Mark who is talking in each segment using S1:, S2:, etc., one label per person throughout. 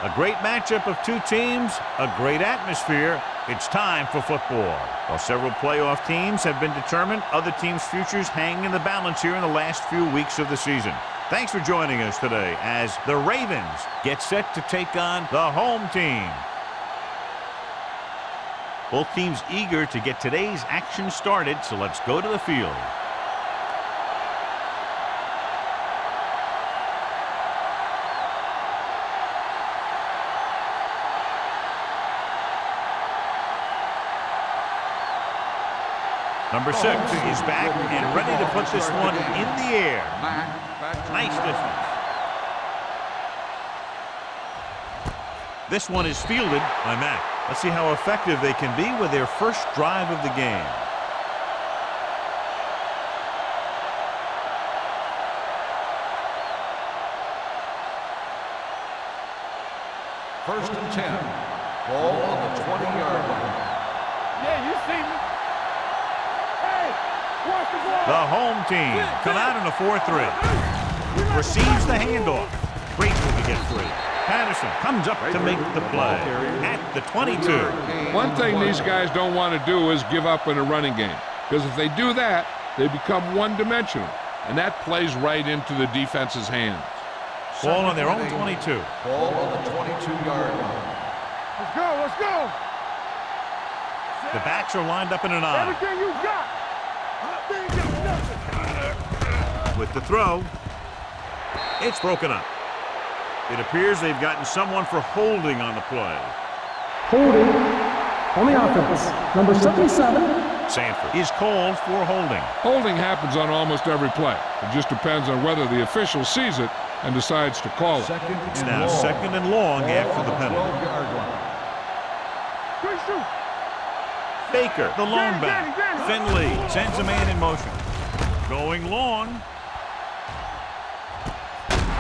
S1: A great matchup of two teams, a great atmosphere. It's time for football. While several playoff teams have been determined, other teams' futures hang in the balance here in the last few weeks of the season. Thanks for joining us today as the Ravens get set to take on the home team. Both teams eager to get today's action started, so let's go to the field. Number 6 is back and ready to put this one in the air. Nice distance. This one is fielded by Mack. Let's see how effective they can be with their first drive of the game.
S2: First and 10. Ball on the 20-yard line.
S3: Yeah, you see me.
S1: The home team come out in a 4-3. Receives the handoff. Grateful to get free. Patterson comes up to make the play at the 22.
S4: One thing these guys don't want to do is give up in a running game, because if they do that, they become one-dimensional, and that plays right into the defense's hands.
S1: Ball on their own 22.
S2: Ball on the 22-yard line.
S3: Let's go, let's go.
S1: The backs are lined up in an eye.
S3: Everything you got.
S1: With the throw, it's broken up. It appears they've gotten someone for holding on the play.
S5: Holding on the offense. Number 77.
S1: Sanford is called for holding.
S4: Holding happens on almost every play. It just depends on whether the official sees it and decides to call it.
S1: It's now second and long after the penalty. Baker, the lone back. Finley sends a man in motion. Going long.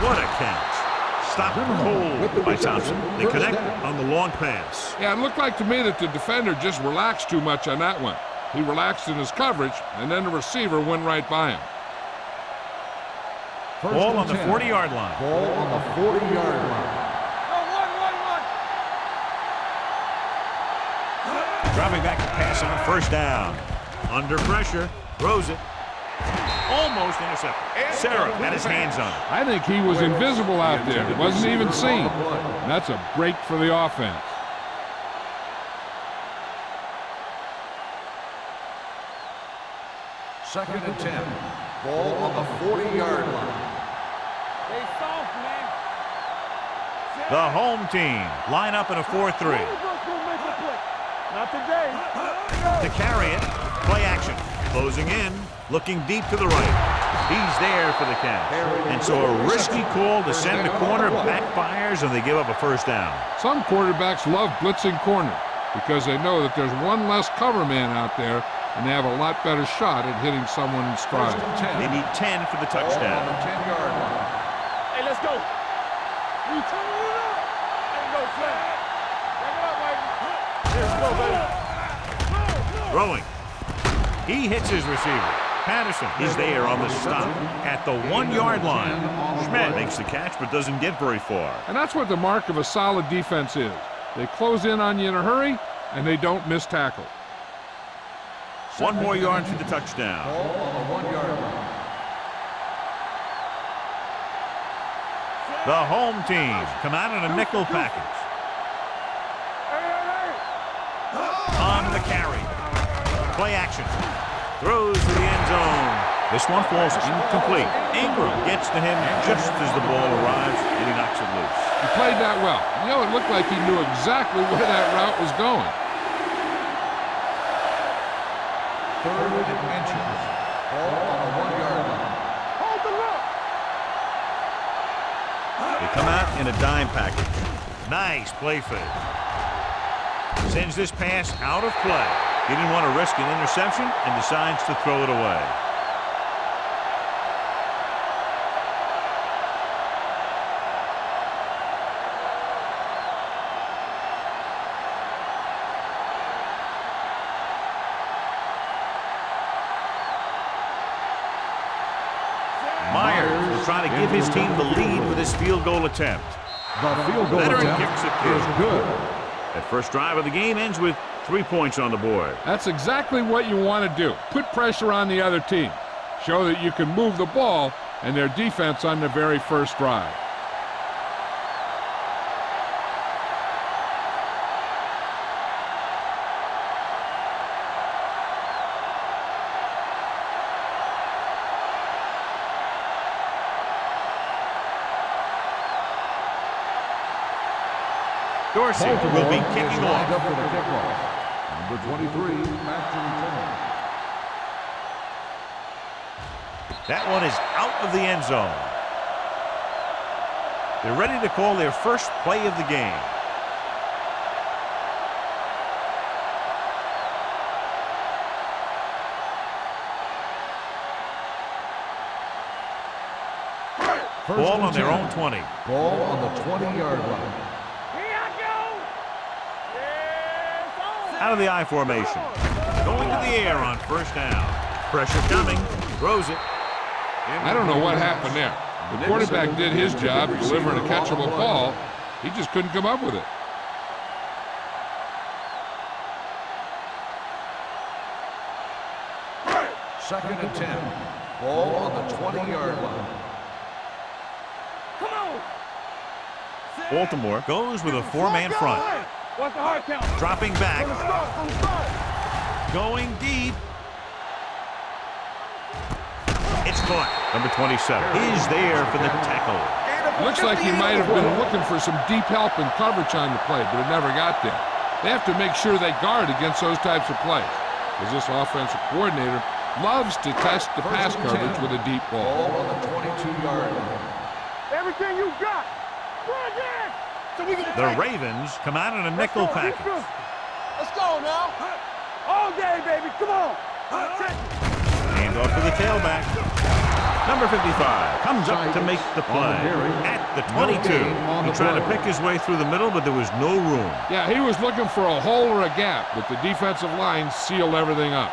S1: What a catch. Stopped cold by Thompson. They connect on the long pass.
S4: Yeah, it looked like to me that the defender just relaxed too much on that one. He relaxed in his coverage, and then the receiver went right by him.
S1: Ball on the 40-yard line.
S2: Ball on the 40-yard line.
S1: Dropping back to pass on first down. Under pressure. Throws it. Almost intercepted. Sarah had his hands on it.
S4: I think he was invisible out there. He wasn't even seen. And that's a break for the offense.
S2: Second and 10. Ball on the 40-yard line.
S3: Stay soft, man.
S1: The home team line up in a 4-3.
S3: Not today.
S1: To carry it, play action. Closing in, looking deep to the right. He's there for the catch. And so a risky call to send the corner backfires and they give up a first down.
S4: Some quarterbacks love blitzing corner because they know that there's one less cover man out there and they have a lot better shot at hitting someone in stride.
S1: They need 10 for the touchdown.
S2: On the 10-yard line.
S3: Hey, let's go. You turn it up. Ain't no flag. Bring it up, baby. Let's go, baby.
S1: Throwing. He hits his receiver. Patterson is there on the stop at the 1-yard line. Schmidt makes the catch but doesn't get very far.
S4: And that's what the mark of a solid defense is. They close in on you in a hurry, and they don't miss tackle.
S1: 1 more yard for the touchdown.
S2: Ball on the 1-yard line.
S1: The home team come out in a nickel package. On the carry. Play action. Throws to the end zone. This one falls incomplete. Ingram gets to him just as the ball arrives, and he knocks it loose.
S4: He played that well. You know, it looked like he knew exactly where that route was going.
S2: Third and inches. Ball on the 1-yard line.
S3: Hold the look.
S1: They come out in a dime package. Nice play fake. Sends this pass out of play. He didn't want to risk an interception and decides to throw it away. Myers will try to give his team the lead with his field goal attempt.
S2: The field goal
S1: Veteran
S2: attempt
S1: kicks it
S2: is
S1: good.
S2: good.
S1: That first drive of the game ends with 3 points on the board.
S4: That's exactly what you want to do. Put pressure on the other team. Show that you can move the ball and their defense on the very first drive.
S1: Dorsey will be kicking
S2: lined up
S1: off.
S2: for the kickoff. Number 23, back to return.
S1: That one is out of the end zone. They're ready to call their first play of the game. Ball on their own 20.
S2: Ball on the 20-yard line.
S1: Out of the I formation. Going to the air on first down. Pressure coming. Throws it.
S4: I don't know what happened there. The quarterback did his job delivering a catchable ball. He just couldn't come up with it.
S2: Second and 10. Ball on the 20-yard line.
S1: Baltimore goes with a 4-man front.
S3: What's the hard count?
S1: Dropping back.
S3: From the start.
S1: Going deep. It's caught. Number 27 is there for the tackle.
S4: Looks like he might have been looking for some deep help and coverage on the play, but it never got there. They have to make sure they guard against those types of plays, because this offensive coordinator loves to test the pass coverage with a deep ball.
S2: Ball on the 22-yard line.
S3: Everything you got. Run there. So we can
S1: The Ravens come out in a nickel package.
S3: Let's go now. All day, baby. Come on.
S1: Hand off to the tailback. Number 55 comes up to make the play at the 22. He tried to pick his way through the middle, but there was no room.
S4: Yeah, he was looking for a hole or a gap, but the defensive line sealed everything up.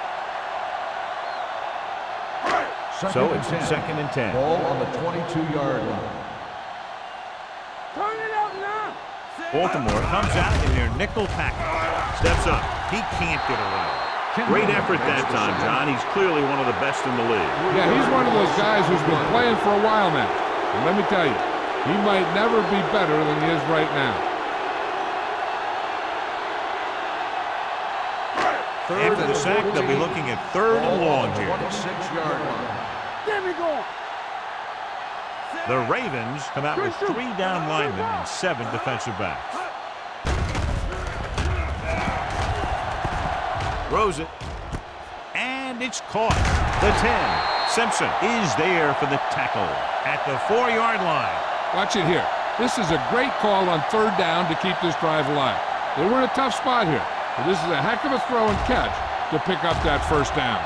S1: So it's second and 10.
S2: Ball on the 22-yard line.
S3: Turn it up now.
S1: Baltimore comes out in their nickel package. Steps up. He can't get around. Great effort that time, John. He's clearly one of the best in the league.
S4: Yeah, he's one of those guys who's been playing for a while now. And let me tell you, he might never be better than he is right now.
S1: After the sack, they'll be looking at third and long here.
S2: 26-yard line.
S3: Get me going.
S1: The Ravens come out with 3 down linemen and 7 defensive backs. Throws it. And it's caught. The 10. Simpson is there for the tackle at the 4-yard line.
S4: Watch it here. This is a great call on third down to keep this drive alive. They were in a tough spot here, but this is a heck of a throw and catch to pick up that first down.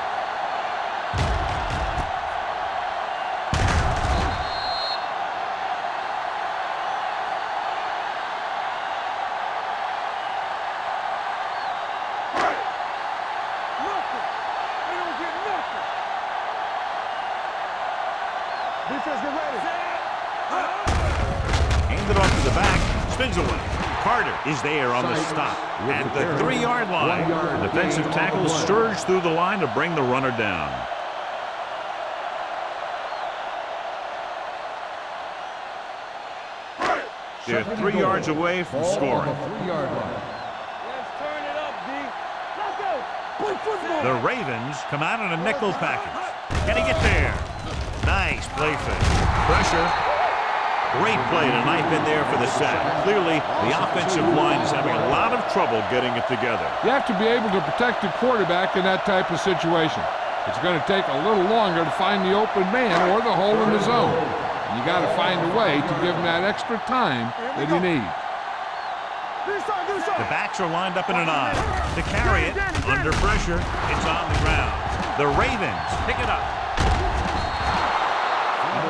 S1: Hand it off to the back. Spins away. Carter is there on the stop at the 3-yard line. The defensive tackle surged through the line to bring the runner down. They're 3 yards away from scoring.
S3: Let's turn it up, D. Let's go. Play football.
S1: The Ravens come out in a nickel package. Can he get there? Nice play fake. Pressure. Great play to knife in there for the sack. Clearly, the offensive line is having a lot of trouble getting it together.
S4: You have to be able to protect the quarterback in that type of situation. It's going to take a little longer to find the open man or the hole in the zone. And you got to find a way to give him that extra time that he needs.
S1: The backs are lined up in an I. To carry it, under pressure, it's on the ground. The Ravens pick it up.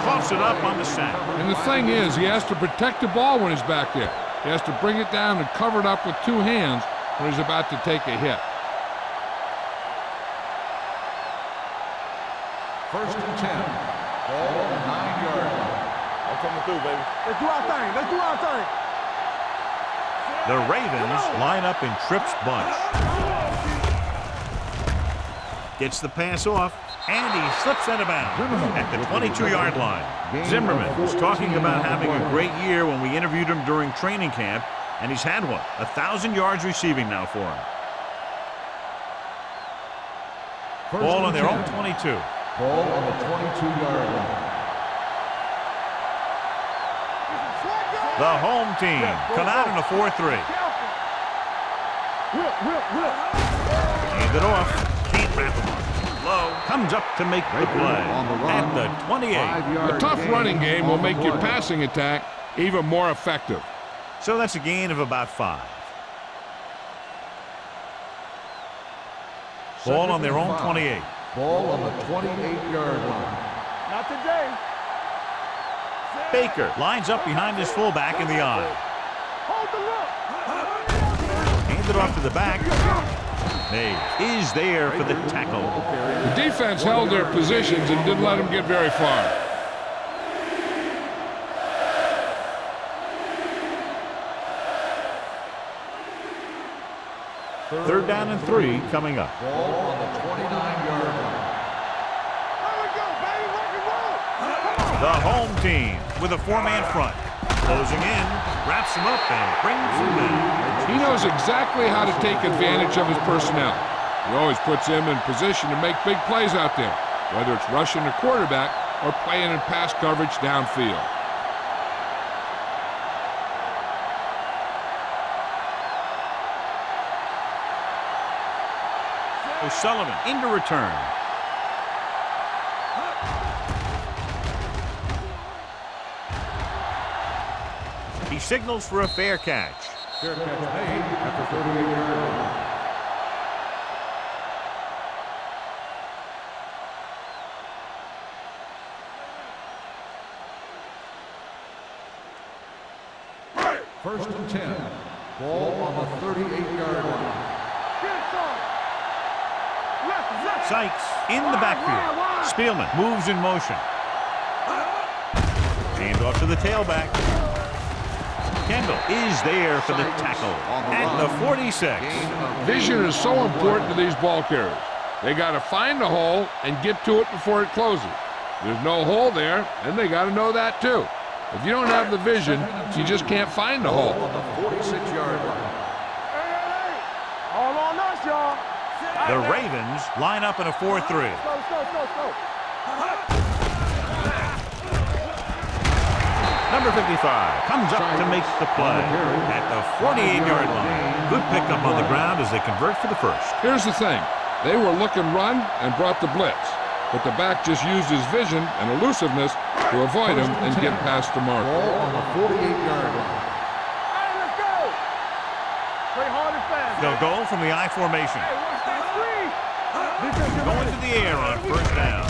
S1: Coughs it up on the sack.
S4: And the thing is, he has to protect the ball when he's back there. He has to bring it down and cover it up with 2 hands when he's about to take a hit.
S2: First and 10. Ball on the 9-yard line.
S3: I'm coming through, baby. Let's do our thing. Let's do our thing.
S1: The Ravens line up in trips bunch. Gets the pass off, and he slips out of bounds at the 22-yard line. Zimmerman was talking about having a great year when we interviewed him during training camp, and he's had one. 1,000 yards receiving now for him. Ball on their own 22.
S2: Ball on the 22-yard line.
S1: The home team come out in a 4-3. Hand it off. Can't wrap him up. Low. Comes up to make the play at the 28.
S4: A tough running game will make your passing attack even more effective.
S1: So that's a gain of about 5. Ball on their own 28.
S2: Ball on the 28-yard line.
S3: Not today.
S1: Baker lines up behind his fullback in the eye.
S3: Hold the look.
S1: Hands it off to the back. Mays is there for the tackle.
S4: The defense held their positions and didn't let them get very far.
S1: Third down and 3 coming up.
S2: Ball on the 29-yard line.
S3: There we go, baby. Rock and roll.
S1: The home team with a 4-man front. Closing in, wraps him up, and brings him in.
S4: He knows exactly how to take advantage of his personnel. He always puts him in position to make big plays out there, whether it's rushing the quarterback or playing in pass coverage downfield.
S1: O'Sullivan into return. He signals for a fair catch.
S2: Fair catch made at the 38-yard line. First and 10. Ball on the 38-yard line.
S1: Sykes in the backfield. Spielman moves in motion. Hand off to the tailback. Kendall is there for the tackle at the 46.
S4: Vision is so important to these ball carriers. They got to find the hole and get to it before it closes. There's no hole there, and they got to know that too. If you don't have the vision, you just can't find the hole.
S2: On the 46-yard line.
S3: All on us, y'all.
S1: The Ravens line up in a 4-3.
S3: Go.
S1: Number 55 comes up to make the play at the 48-yard line. Good pickup on the ground as they convert for the first.
S4: Here's the thing. They were looking run and brought the blitz, but the back just used his vision and elusiveness to avoid him and get past the marker.
S2: Ball on the 48-yard line.
S3: Hey, let's go. Play hard and fast.
S1: They'll go from the I formation.
S3: Hey, watch that screen.
S1: Going to the air on first down.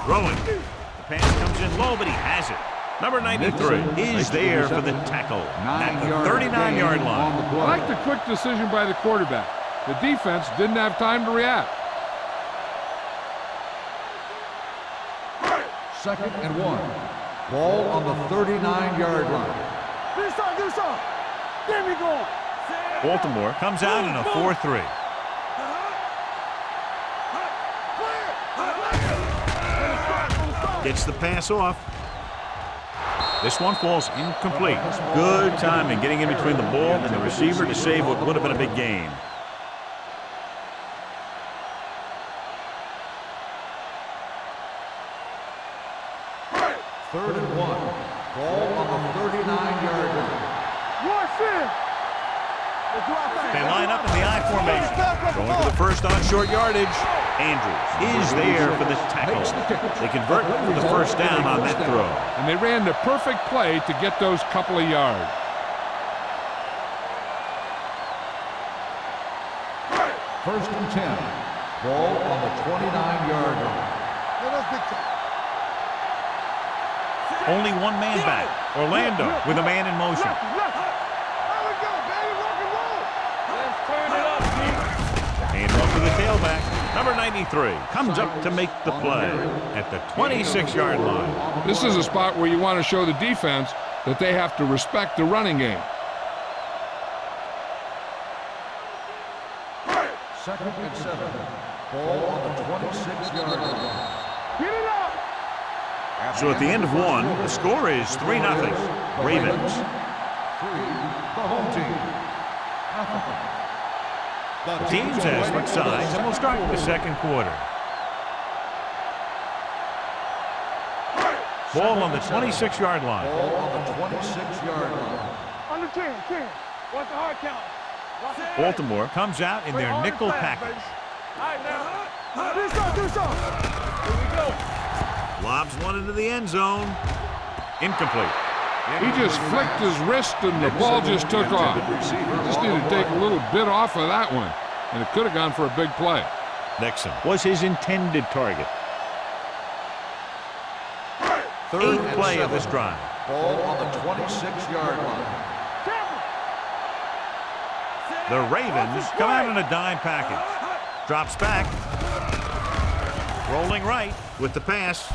S1: Throwing. The pass comes in low, but he has it. Number 93 is there for the tackle at the 39-yard line.
S4: I like the quick decision by the quarterback. The defense didn't have time to react.
S2: Second and 1. Ball on the 39-yard line.
S3: Do something. Get me going.
S1: Baltimore comes out in a 4-3. Gets the pass off. This one falls incomplete. Good timing getting in between the ball and the receiver to save what would have been a big gain.
S2: Third and 1. Ball on the 39-yard line.
S1: They line up in the I formation. Going to the first on short yardage. Andrews is there for the tackle. They convert for the first down on that throw.
S4: And they ran the perfect play to get those couple of yards.
S2: First and 10. Ball on the 29-yard line.
S1: Only one man back. Orlando with a man in motion. Hand off to the tailback. Number 93 comes up to make the play at the 26-yard line.
S4: This is a spot where you want to show the defense that they have to respect the running game.
S2: 2nd and 7. Ball on the 26-yard line.
S3: Get it up.
S1: So at the end of one, the score is 3-0. Ravens.
S2: 3, the home team.
S1: The teams have switched sides, and we'll start the second quarter. Ball on the 26-yard line.
S2: Ball on the 26-yard line.
S3: Under 10. What's the hard count?
S1: Baltimore comes out in their nickel package.
S3: All right, now. Do so. Here we go.
S1: Lobs one into the end zone. Incomplete.
S4: He just flicked his wrist and the ball just took off. Just needed to take a little bit off of that one, and it could have gone for a big play.
S1: Nixon was his intended target. Eighth play of this drive.
S2: Ball on the 26-yard line.
S1: The Ravens come out in a dime package. Drops back. Rolling right with the pass.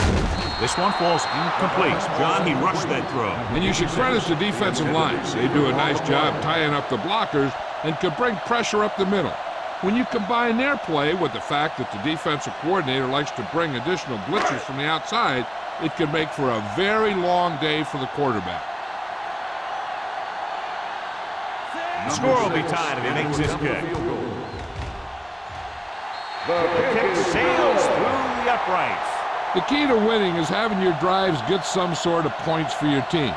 S1: This one falls incomplete. John, he rushed that throw.
S4: And you should credit the defensive lines. They do a nice job tying up the blockers and could bring pressure up the middle. When you combine their play with the fact that the defensive coordinator likes to bring additional blitzers from the outside, it could make for a very long day for the quarterback.
S1: The score will be tied if he makes this kick. The kick sails through the uprights.
S4: The key to winning is having your drives get some sort of points for your team.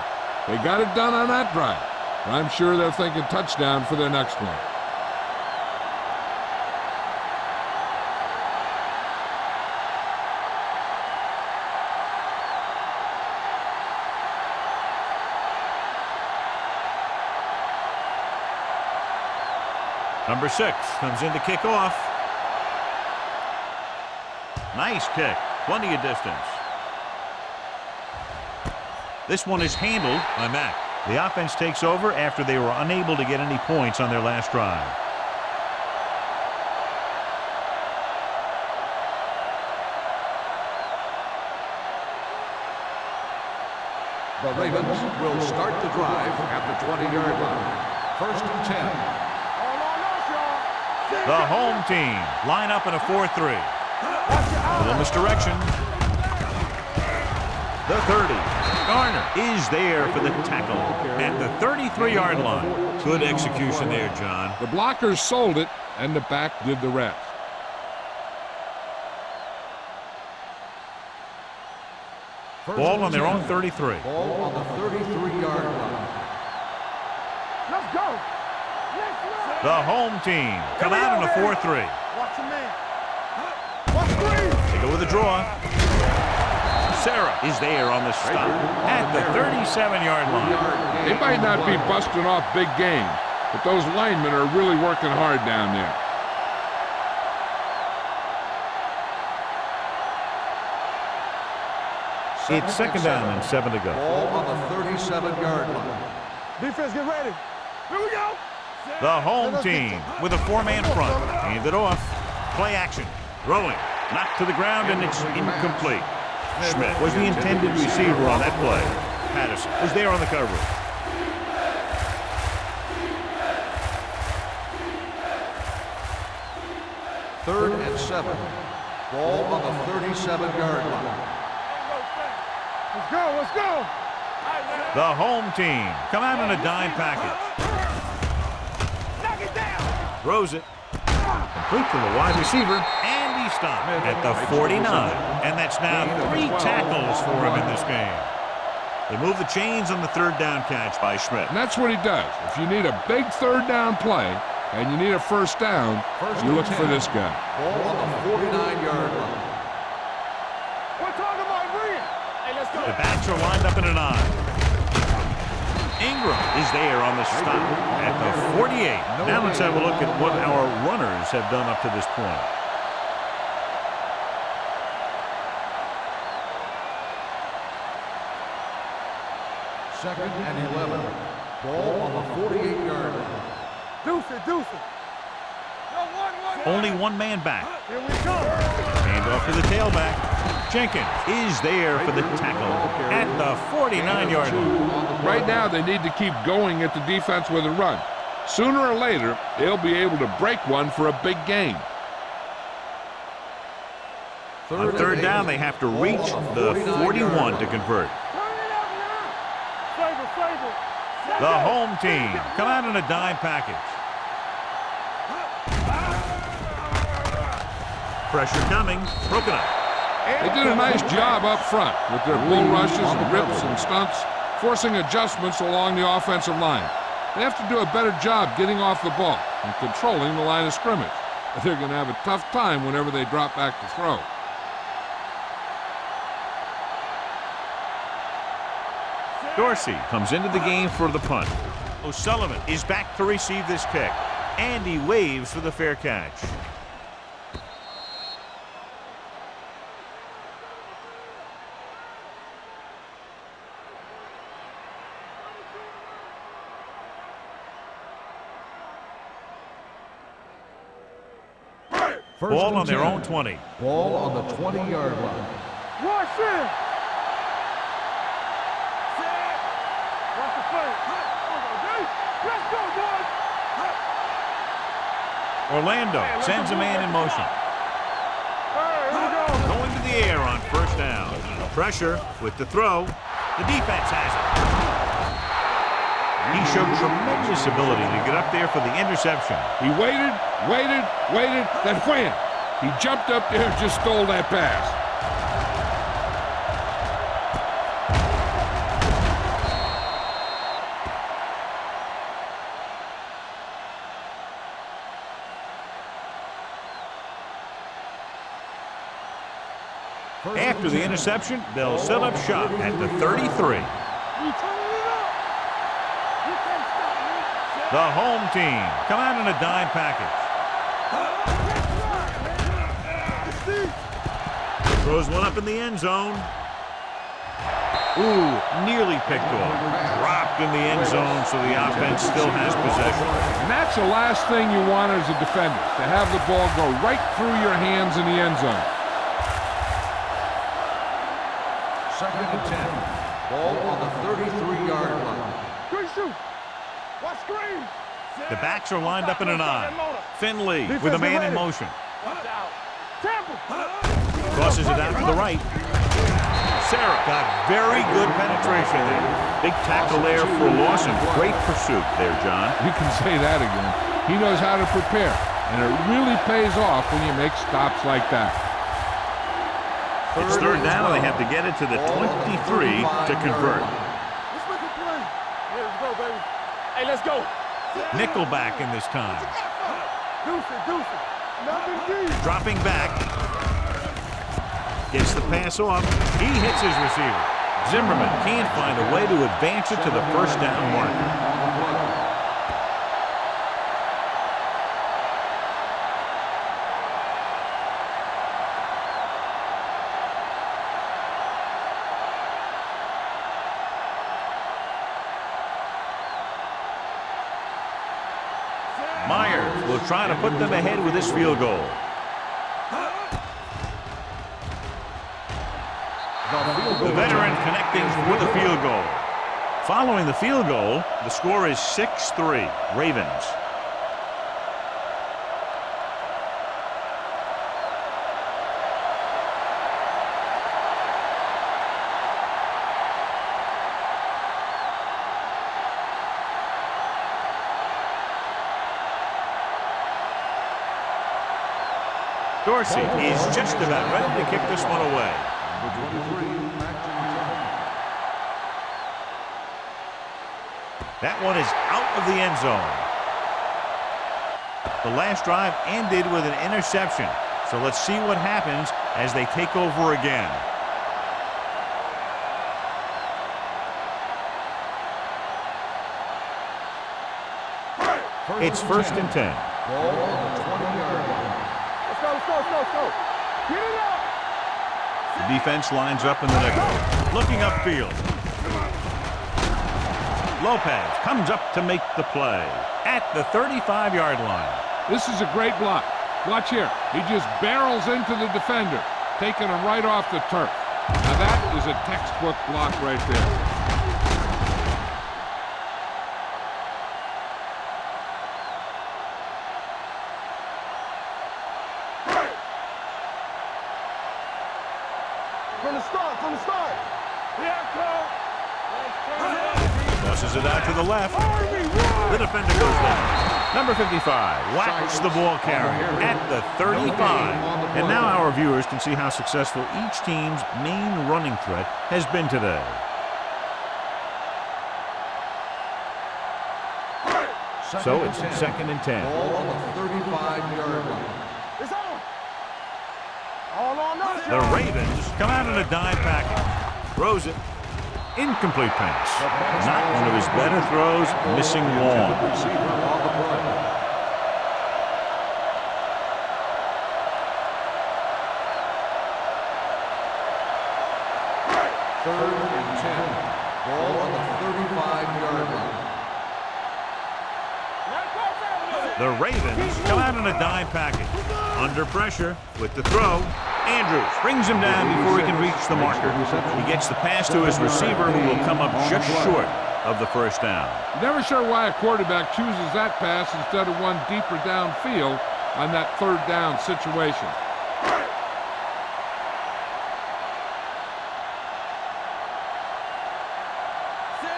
S4: They got it done on that drive, but I'm sure they're thinking touchdown for their next one.
S1: Number 6 comes in to kick off. Nice kick. Plenty of distance. This one is handled by Mack. The offense takes over after they were unable to get any points on their last drive.
S2: The Ravens will start the drive at the 20-yard line. 1st and 10.
S1: The home team line up in a 4-3. A little misdirection. The 30. Garner is there for the tackle at the 33-yard line. Good execution there, John.
S4: The blockers sold it, and the back did the rest.
S1: Ball on their own 33.
S2: Ball on the 33-yard line.
S3: Let's go.
S1: The home team come out in a 4-3.
S3: Watch your man. Watch screen.
S1: They go with a draw. Sarah is there on the stop at the 37-yard line.
S4: They might not be busting off big games, but those linemen are really working hard down there.
S1: It's 2nd down and 7 to go.
S2: Ball on the 37-yard line.
S3: Defense, get ready. Here we go.
S1: The home team with a 4-man front. Hand it off. Play action. Throwing. Knocked to the ground, and it's incomplete. Schmidt was the intended receiver on that play. Patterson was there on the coverage.
S2: Third and 7. Ball on the 37-yard line.
S3: Let's go.
S1: The home team come out in a dime package.
S3: Knock it down.
S1: Throws it. Complete to the wide receiver. And he stopped at the 49. And that's now 3 tackles for him in this game. They move the chains on the 3rd down catch by Schmidt.
S4: And that's what he does. If you need a big 3rd down play and you need a 1st down, you look for this guy.
S2: Ball on the 49-yard line.
S3: We're talking about bring. Hey, let's go.
S1: The backs are lined up in an eye. Ingram is there on the stop at the 48. Now let's have a look at what our runners have done up to this point.
S2: Second and 11. Ball on the 48-yard line.
S3: Deuce it.
S1: Only one man back.
S3: Here we go.
S1: Hand off to the tailback. Jenkins is there for the tackle at the 49-yard line.
S4: Right now, they need to keep going at the defense with a run. Sooner or later, they'll be able to break one for a big gain.
S1: On third down, they have to reach the 41 to convert. The home team come out in a dime package. Pressure coming, broken up.
S4: They did a nice job up front with their bull rushes and rips and stunts, forcing adjustments along the offensive line. They have to do a better job getting off the ball and controlling the line of scrimmage. But they're going to have a tough time whenever they drop back to throw.
S1: Dorsey comes into the game for the punt. O'Sullivan is back to receive this kick, and he waves for the fair catch. Ball on their own 20.
S2: Ball on the 20-yard line.
S3: Rush in. Watch the play. Let's go, boys.
S1: Orlando sends a man in motion.
S3: Here we go.
S1: Going to the air on first down. Pressure with the throw. The defense has it. He showed tremendous ability to get up there for the interception.
S4: He waited, then wham! He jumped up there and just stole that pass.
S1: After the interception, they'll set up shop at the 33. The home team come out in a dime package. Throws one up in the end zone. Ooh, nearly picked off. Dropped in the end zone, so the offense still has possession.
S4: And that's the last thing you want as a defender, to have the ball go right through your hands in the end zone.
S2: Second and 10. Ball on the 33-yard line.
S3: Good shoot. Watch screen.
S1: The backs are lined up in an I. Finley with a man in motion. Crosses it out to the right. Sarah got very good penetration there. Big tackle there for Lawson. Great pursuit there, John.
S4: You can say that again. He knows how to prepare, and it really pays off when you make stops like that.
S1: It's third down, and they have to get it to the 23 to convert.
S3: Let's make a play. Yeah, let's go, baby. Hey, let's go.
S1: Nickelback in this time.
S3: Deuce it. Nothing deep.
S1: Dropping back. Gets the pass off. He hits his receiver. Zimmerman can't find a way to advance it to the first down marker. Myers will try to put them ahead with this field goal. The veteran connecting for the field goal. Following the field goal, the score is 6-3, Ravens. Dorsey is just about ready to kick this one away. That one is out of the end zone. The last drive ended with an interception. So let's see what happens as they take over again. It's first and 10.
S2: Ball on the 20-yard line.
S3: Let's go. Get it up.
S1: The defense lines up in the nickel. Looking upfield. Lopez comes up to make the play at the 35-yard line.
S4: This is a great block. Watch here. He just barrels into the defender, taking him right off the turf. Now that is a textbook block right there.
S3: From the start. Yeah, Cole.
S1: Tosses it out to the left. The defender goes down. Number 55 whacks the ball carrier at the 35. And now our viewers can see how successful each team's main running threat has been today. So it's 2nd and 10.
S2: Ball on the 35-yard line.
S3: It's on. All on us.
S1: The Ravens come out in a dime package. Throws it. Incomplete pass. Not one of his better throws. Missing long.
S2: Receiver on the play. Third and 10. Ball on the 35-yard line.
S1: The Ravens come out in a dime package. Under pressure with the throw. Andrews brings him down before he can reach the marker. He gets the pass to his receiver, who will come up just short of the first down.
S4: Never sure why a quarterback chooses that pass instead of one deeper downfield on that 3rd down situation.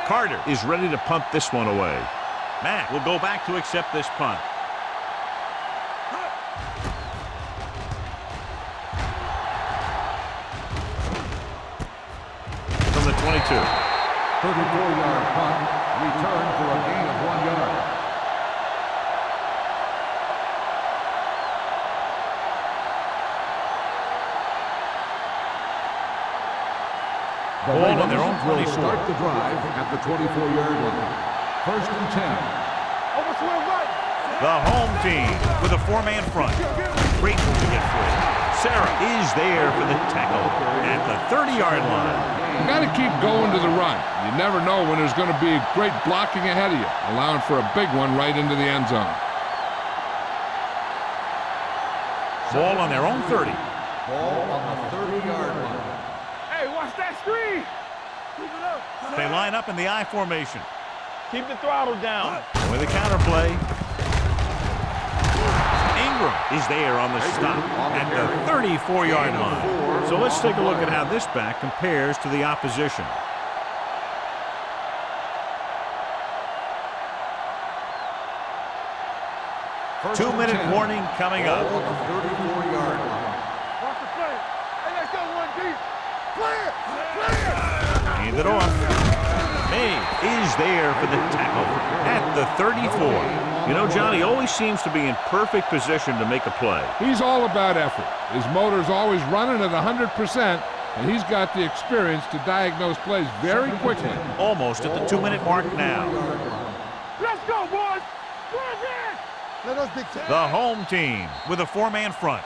S1: Carter is ready to punt this one away. Mack will go back to accept this punt. From the 22.
S2: 34-yard punt. Return for a gain of 1 yard.
S1: Ball on their own
S2: Will
S1: 24.
S2: start the drive at the 24-yard line. 1st and 10.
S3: Over to the right.
S1: The home team with a 4-man front. Grateful to get free. Sarah is there for the tackle at the 30-yard line.
S4: You got to keep going to the run. You never know when there's going to be great blocking ahead of you, allowing for a big one right into the end zone.
S1: Ball on their own 30.
S2: Ball on the 30-yard line.
S3: Hey, watch that screen. Keep it up.
S1: They line up in the I formation.
S3: Keep the throttle down.
S1: With a counterplay. Ingram is there on the stop at the 34-yard line. So let's take a look at how this back compares to the opposition.
S2: First
S1: 2-minute
S2: and 10.
S1: warning coming up.
S2: Ball on the 34-yard line.
S3: Watch the play. Hey, let's go one deep. Clear. Clear.
S1: Hand it off. May is there for the tackle at the 34. You know, Johnny always seems to be in perfect position to make a play.
S4: He's all about effort. His motor's always running at 100%, and he's got the experience to diagnose plays very quickly.
S1: Almost at the 2-minute mark now.
S3: Let's go, boys. Run in. Let us dictate.
S1: The home team with a 4-man front.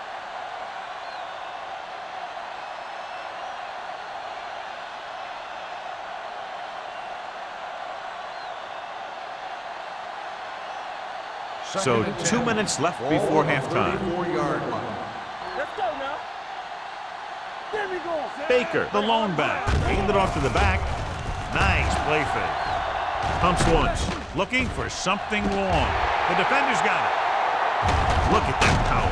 S1: So 2 minutes left before halftime.
S2: 34-yard line.
S3: Let's go now. There we go.
S1: Baker, the lone back, hand it off to the back. Nice play fake. Pumps once, looking for something long. The defender's got it. Look at that power.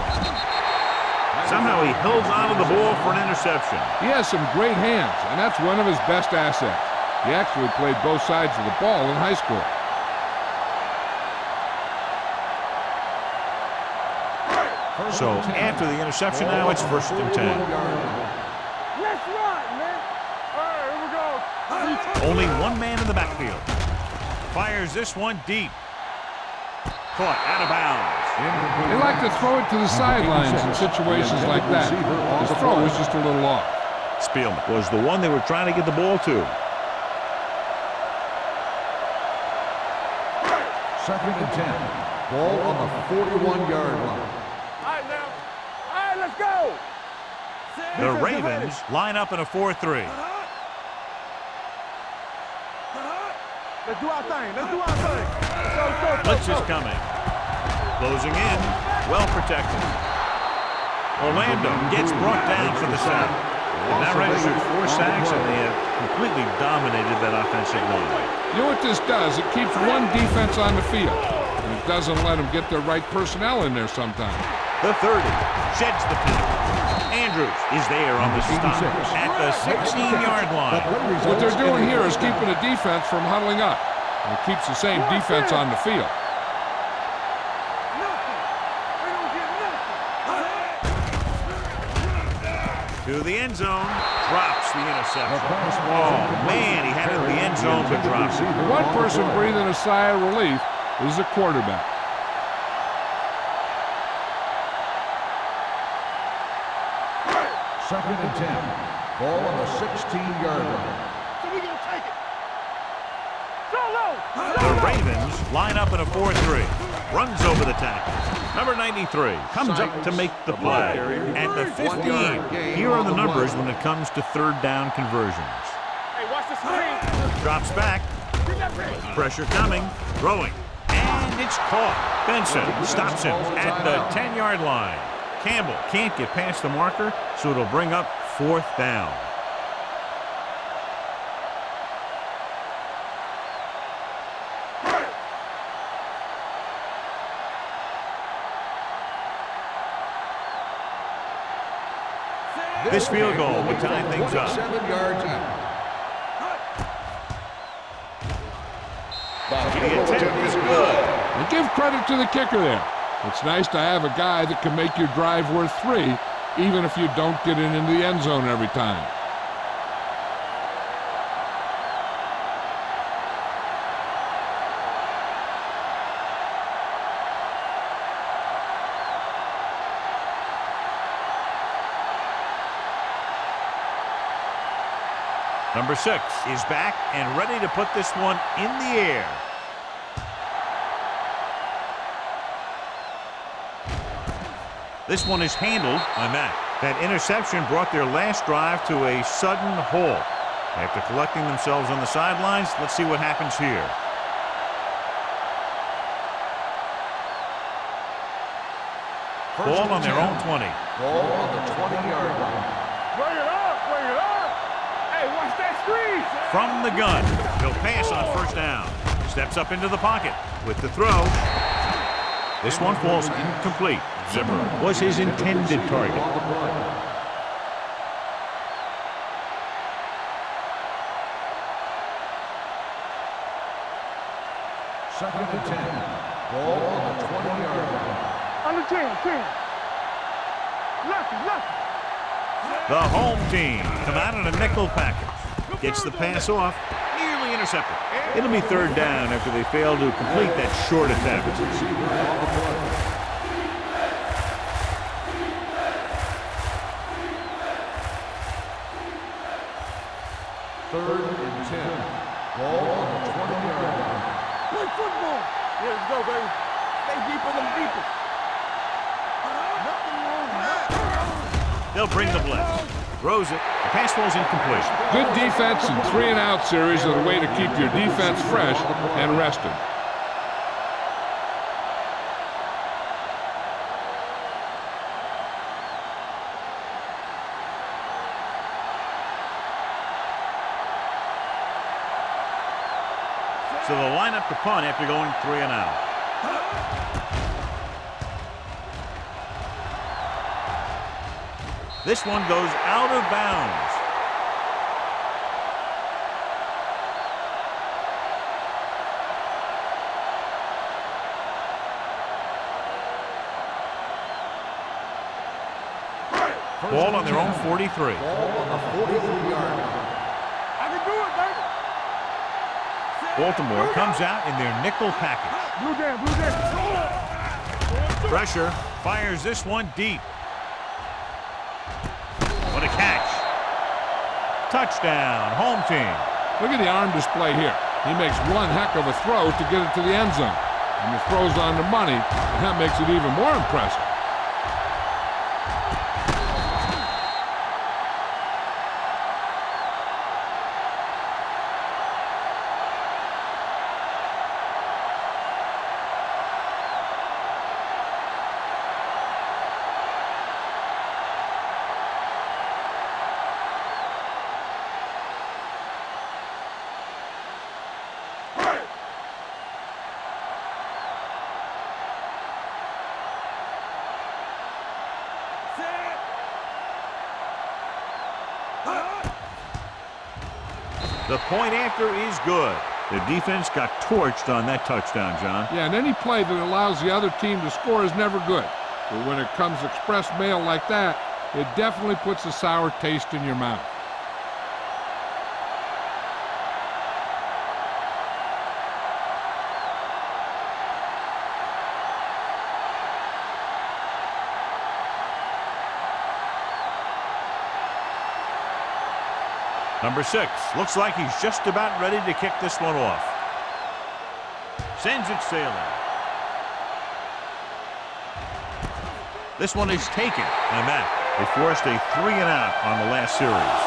S1: Somehow he holds onto the ball for an interception.
S4: He has some great hands, and that's one of his best assets. He actually played both sides of the ball in high school.
S1: So after the interception now, it's 1st and 10.
S3: Let's run, man. All right, here we go.
S1: Only one man in the backfield. Fires this one deep. Caught out of bounds.
S4: They like to throw it to the sidelines in situations like that. His throw was just a little off.
S1: Spielman was the one they were trying to get the ball to.
S2: 2nd and 10. Ball on the 41-yard line.
S3: All right, now. All right, let's go.
S1: The Ravens line up in a 4-3.
S3: Let's do our thing. Let's do our thing. Go.
S1: Blitz is coming. Closing in. Well protected. Orlando gets brought down for the sack. They've now registered 4 sacks, and they have completely dominated that offensive line.
S4: You know what this does? It keeps one defense on the field. And it doesn't let them get the right personnel in there sometimes.
S1: The 30 sheds the penalty. Andrews is there on the stop at the 16-yard line.
S4: What they're doing here is keeping the defense from huddling up. And it keeps the same defense on the field.
S1: To the end zone, drops the interception. Oh, man, he had it in the end zone, but drops it.
S4: The one person breathing a sigh of relief is the quarterback.
S2: Second and 10. Ball on the 16-yard line.
S3: So we gonna take it.
S1: The Ravens line up in a 4-3. Runs over the tackle. Number 93 comes up to make the play. At the 15, here are the numbers when it comes to third down conversions.
S3: Hey, watch the screen.
S1: Drops back. Pressure coming. Throwing. And it's caught. Benson stops him at the 10-yard line. Campbell can't get past the marker, so it'll bring up fourth down. This field goal would tie things up.
S2: 7 yards out.
S1: The attempt is good.
S4: And give credit to the kicker there. It's nice to have a guy that can make your drive worth 3, even if you don't get it into the end zone every time.
S1: Number 6 is back and ready to put this one in the air. This one is handled on that. That interception brought their last drive to a sudden halt. After collecting themselves on the sidelines, let's see what happens here. Ball on their own 20.
S2: Ball on the 20-yard line.
S3: Bring it up, bring it up. Hey, watch that screen.
S1: From the gun, he'll pass on first down. Steps up into the pocket with the throw. This one falls incomplete. Zimmer was his intended target.
S2: Second and 10. Ball on the 20-yard line.
S3: On the 10. Lucky.
S1: The home team come out in a nickel package. Gets the pass off, nearly intercepted. It'll be third down after they fail to complete that short attempt.
S2: Third and 10. Ball on the 20-yard line.
S3: Play football. Yeah, let's go, baby. Stay deeper than deepest.
S1: They'll bring the blitz. Throws it. The pass falls incomplete.
S4: Good defense and 3-and-out series are the way to keep your defense fresh and rested.
S1: So they'll line up to punt after going 3-and-out. This one goes out of bounds. Ball on their own 43.
S2: Ball on the 43-yard line.
S3: I can do it, baby.
S1: Baltimore comes out in their nickel package.
S3: Blue down.
S1: Pressure, fires this one deep. What a catch. Touchdown, home team.
S4: Look at the arm display here. He makes one heck of a throw to get it to the end zone. And the throw's on the money, and that makes it even more impressive.
S1: The point after is good. The defense got torched on that touchdown, John.
S4: Yeah, and any play that allows the other team to score is never good. But when it comes express mail like that, it definitely puts a sour taste in your mouth.
S1: Number 6. Looks like he's just about ready to kick this one off. Sends it sailing. This one is taken. And that, they forced a 3-and-out on the last series.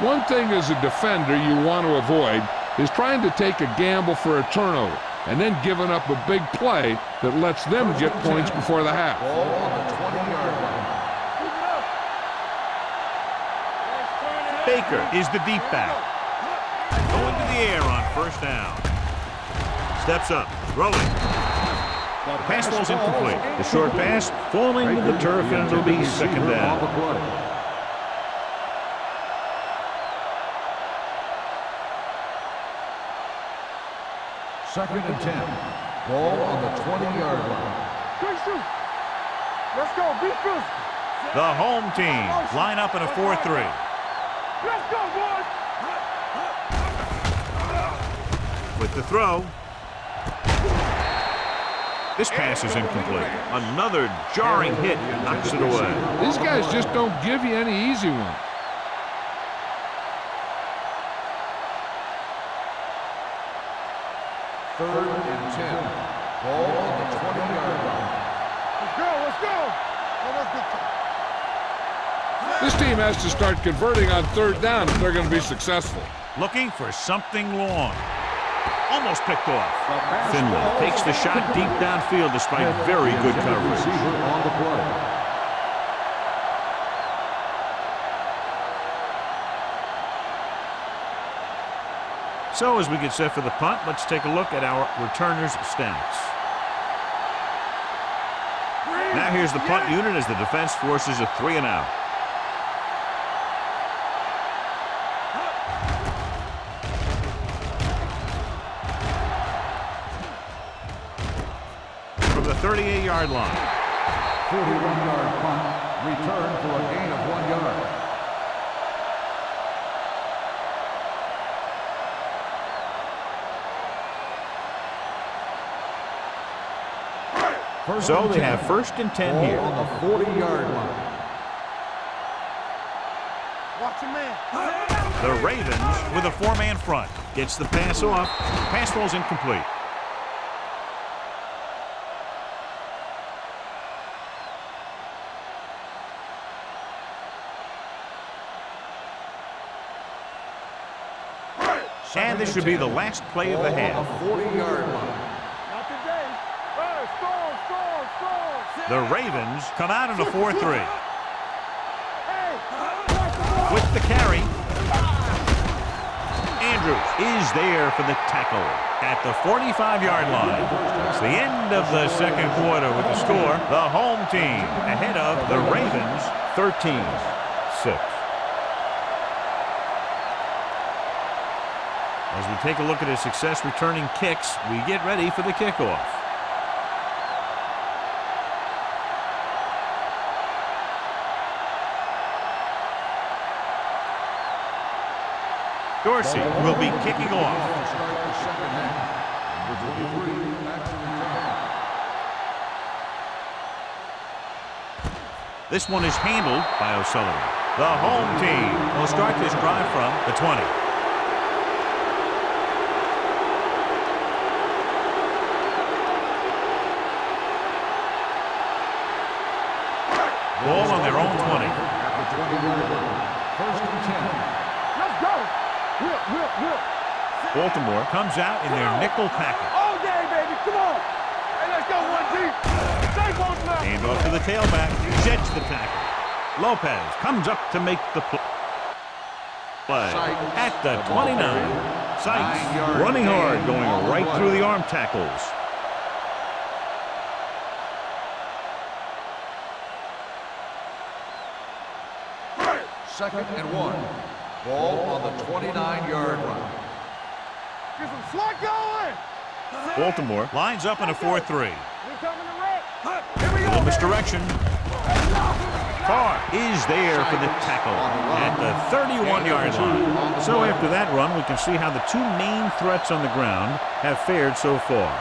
S4: One thing as a defender you want to avoid is trying to take a gamble for a turnover and then giving up a big play that lets them get points before the half.
S2: Ball on the 20-yard line.
S1: Baker is the deep back. Going to the air on first down. Steps up, throwing. The pass ball's incomplete. The short pass falling to the turf, and it'll be second down.
S2: Second and 10. Ball on the 20-yard line.
S3: Let's go, beat this.
S1: The home team line up in a 4-3.
S3: Let's go, boys.
S1: With the throw. This pass is incomplete. Another jarring hit knocks it away.
S4: These guys just don't give you any easy ones.
S2: Third and 10. Ball on the 20-yard line.
S3: Let's go, let's go.
S4: This team has to start converting on third down if they're going to be successful.
S1: Looking for something long. Almost picked off. Finley takes the shot deep downfield despite very good coverage.
S2: On the play.
S1: So as we get set for the punt, let's take a look at our returners' stats. Now here's the punt unit as the defense forces a 3-and-out. From the 38-yard line.
S2: 41-yard punt. Return for a gain of 1 yard.
S1: So they have first and 10 here.
S2: On the 40-yard line.
S3: Watch your man.
S1: The Ravens with a 4-man front. Gets the pass off. Pass ball's incomplete. And this should be the last play of the half.
S2: On the 40-yard line.
S3: Not today. Hey, storm.
S1: The Ravens come out in a 4-3.
S3: Hey.
S1: With the carry. Andrews is there for the tackle at the 45-yard line. It's the end of the second quarter with the score. The home team ahead of the Ravens 13-6. As we take a look at his success returning kicks, we get ready for the kickoff. Dorsey will be kicking off. This one is handled by O'Sullivan. The home team will start this drive from the 20. Ball on their own 20.
S2: First and 10.
S3: Let's go. Whip.
S1: Baltimore comes out in their nickel package.
S3: All day, baby. Come on. Hey, let's go, 1G. Stay both now.
S1: Hand off to the tailback. Sheds the tackle. Lopez comes up to make the play. At the 29. Sykes running hard, going right through the arm tackles.
S2: Second and 1. Ball on the 29-yard line.
S3: Get some slot going.
S1: Baltimore lines up in a 4-3.
S3: We coming to wreck. Here we
S1: A
S3: go.
S1: little misdirection. Carr is there for the tackle at the 31-yard line. So after that run, we can see how the two main threats on the ground have fared so far.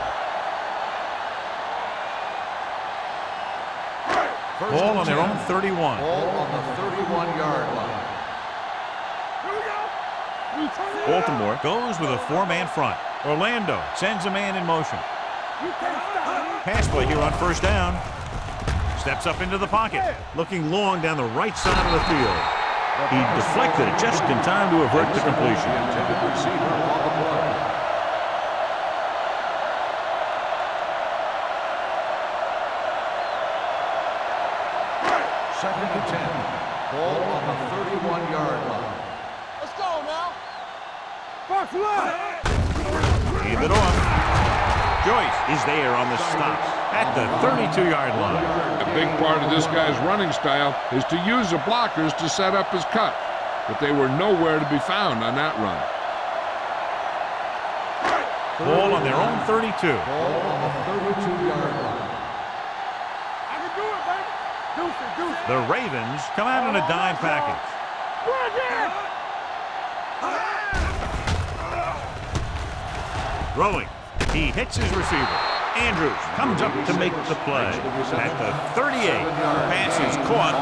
S1: Ball on their own 31.
S2: Ball on the 31-yard line.
S3: Here we go. We turn it
S1: Baltimore goes with a four-man front. Orlando sends a man in motion.
S3: up. You can't stop me.
S1: Pass play here on first down. Steps up into the pocket, looking long down the right side of the field. He deflected it just in time to avert the completion.
S2: Intended receiver on the play. Second and 10. Ball on the 31-yard line.
S3: Let's go now. Box left.
S1: Hand it off. Joyce is there on the stop at the 32-yard line.
S4: A big part of this guy's running style is to use the blockers to set up his cut, but they were nowhere to be found on that run.
S1: Ball on their own 32.
S2: Ball on the 32-yard line.
S3: I can do it, baby. Deuce it, deuce it.
S1: The Ravens come out in a dime package.
S3: Run again.
S1: Throwing. He hits his receiver. Andrews comes up to make the play. At the 38, pass is caught,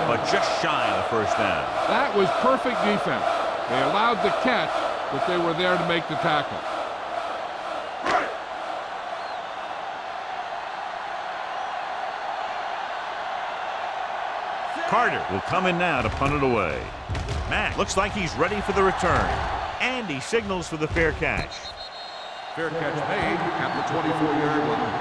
S1: but just shy of the first down.
S4: That was perfect defense. They allowed the catch, but they were there to make the tackle.
S1: Carter will come in now to punt it away. Mack looks like he's ready for the return. And he signals for the fair catch.
S2: Fair catch made at the 24-yard line.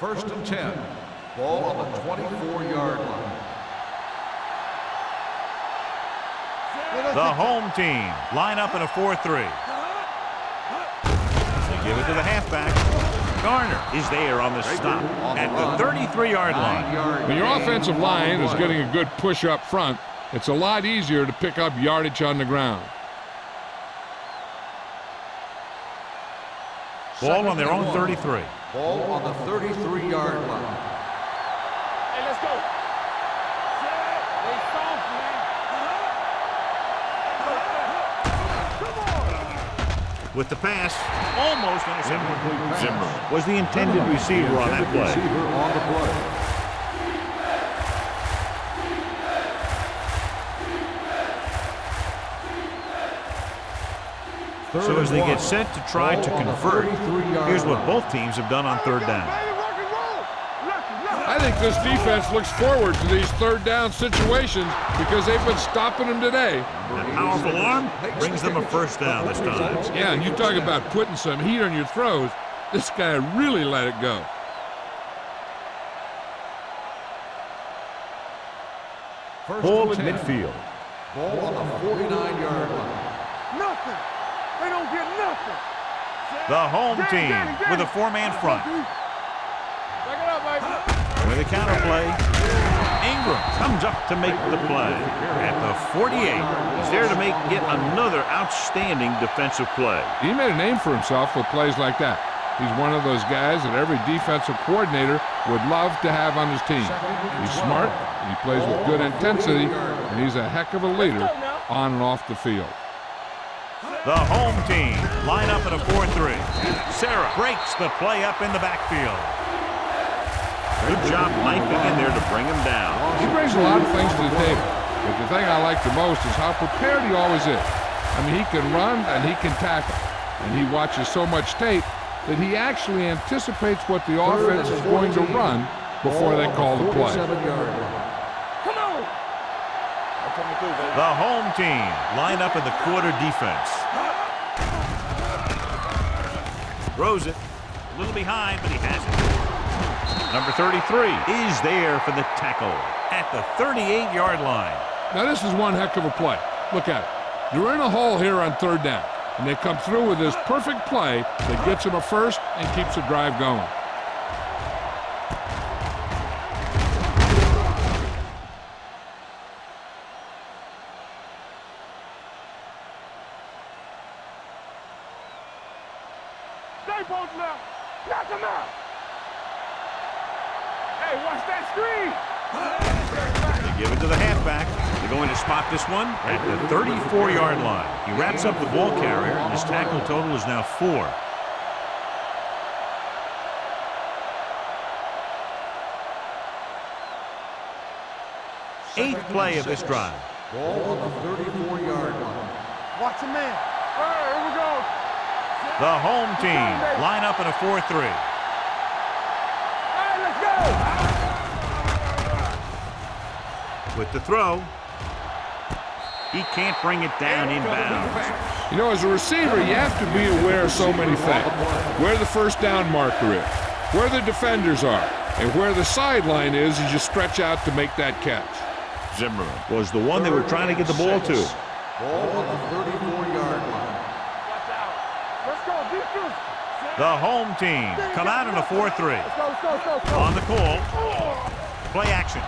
S2: First and 10. Ball on the 24-yard line.
S1: The home team line up in a 4-3. They give it to the halfback. Garner is there on the stop at the 33-yard line.
S4: When your offensive line is getting a good push up front, it's a lot easier to pick up yardage on the ground.
S1: Ball on their own 33.
S2: Ball on the 33-yard line.
S3: Hey, let's go. They soft, man. Come on.
S1: With the pass, almost intercepted. Zimmer was the intended receiver on that play.
S2: Receiver on the play.
S1: So as they get set to try to convert, here's what both teams have done on third down.
S4: I think this defense looks forward to these third down situations because they've been stopping them today.
S1: That powerful arm brings them a first down this time.
S4: Yeah, and you talk about putting some heat on your throws. This guy really let it go.
S1: Ball at midfield.
S2: Ball on the 49-yard line.
S3: Nothing. They don't get nothing.
S1: The home team with a four-man front.
S3: Back it up, baby.
S1: With a counter play, Ingram comes up to make the play. At the 48, he's there to make yet another outstanding defensive play.
S4: He made a name for himself with plays like that. He's one of those guys that every defensive coordinator would love to have on his team. He's smart, he plays with good intensity, and he's a heck of a leader on and off the field.
S1: The home team line up in a 4-3. Sarah breaks the play up in the backfield. Good job knifing in there to bring him down.
S4: He brings a lot of things to the table, but the thing I like the most is how prepared he always is. I mean, he can run and he can tackle, and he watches so much tape that he actually anticipates what the offense is going to run before they call the play.
S3: Come on.
S1: The home team line up in the quarter defense. Throws it. A little behind, but he has it. Number 33 is there for the tackle at the 38-yard line.
S4: Now, this is one heck of a play. Look at it. You're in a hole here on third down. and they come through with this perfect play that gets them a first and keeps the drive going.
S3: They both left. Knock him out. Hey, watch that screen.
S1: They give it to the halfback. They're going to spot this one at the 34-yard line. He wraps up the ball carrier, and his tackle total is now 4. Eighth play of this drive.
S2: Ball on the 34-yard line.
S3: Watch him, man. All right, here we go.
S1: The home team line up in a 4-3.
S3: All right, let's go.
S1: With the throw, he can't bring it down inbounds.
S4: You know, as a receiver, you have to be aware of so many things. Where the first down marker is, where the defenders are, and where the sideline is as you stretch out to make that catch.
S1: Zimmerman was the one they were trying to get the ball to.
S2: Ball on the 34-yard line.
S3: Watch out. Let's go, defense.
S1: The home team come out in a 4-3.
S3: Let's go, let's go, let's go, let's go.
S1: On the call, play action.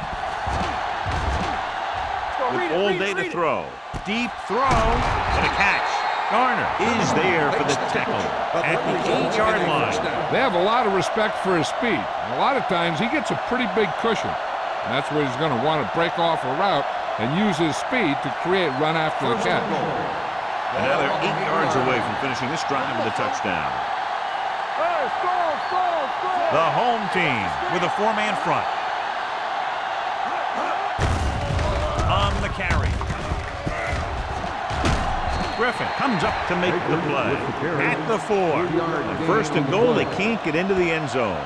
S1: With all day to throw. Deep throw and a catch. Garner is there for the tackle at the 8-yard line.
S4: They have a lot of respect for his speed. And a lot of times he gets a pretty big cushion. And that's where he's going to want to break off a route and use his speed to create run after the catch.
S1: And now they're 8 yards away from finishing this drive with a touchdown.
S3: Hey, score, score, score.
S1: The home team with a 4-man front. On the carry. Griffin comes up to make the play. At the 4. And first and goal, they can't get into the end zone.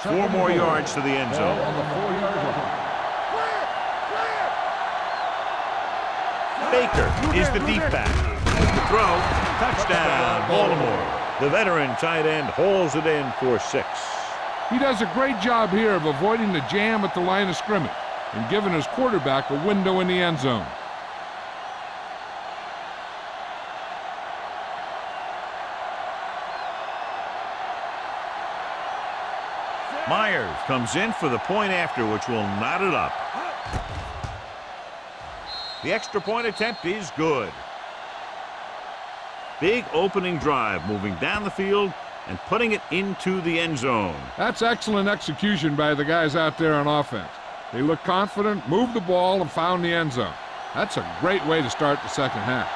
S1: Four more yards to the end zone.
S2: On the 4-yard line.
S1: Baker is the deep back. With the throw, touchdown, Baltimore. The veteran tight end hauls it in for 6.
S4: He does a great job here of avoiding the jam at the line of scrimmage and giving his quarterback a window in the end zone.
S1: Myers comes in for the point after, which will knot it up. The extra point attempt is good. Big opening drive, moving down the field and putting it into the end zone.
S4: That's excellent execution by the guys out there on offense. They look confident, moved the ball, and found the end zone. That's a great way to start the second half.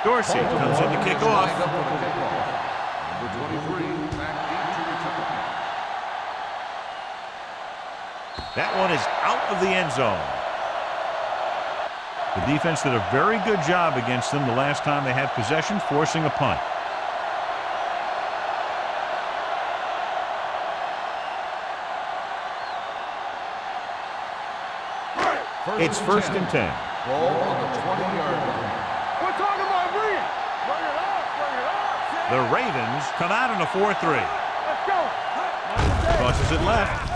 S1: Dorsey comes in to kick off.
S2: Lined up for the kickoff. Number 23, back deep to return.
S1: That one is out of the end zone. The defense did a very good job against them the last time they had possession, forcing a punt. It's first and 10.
S2: Ball on the 20-yard line.
S3: We're talking about bring it. Bring it up, bring it up.
S1: The Ravens come out in a 4-3.
S3: Let's go.
S1: Tosses it left.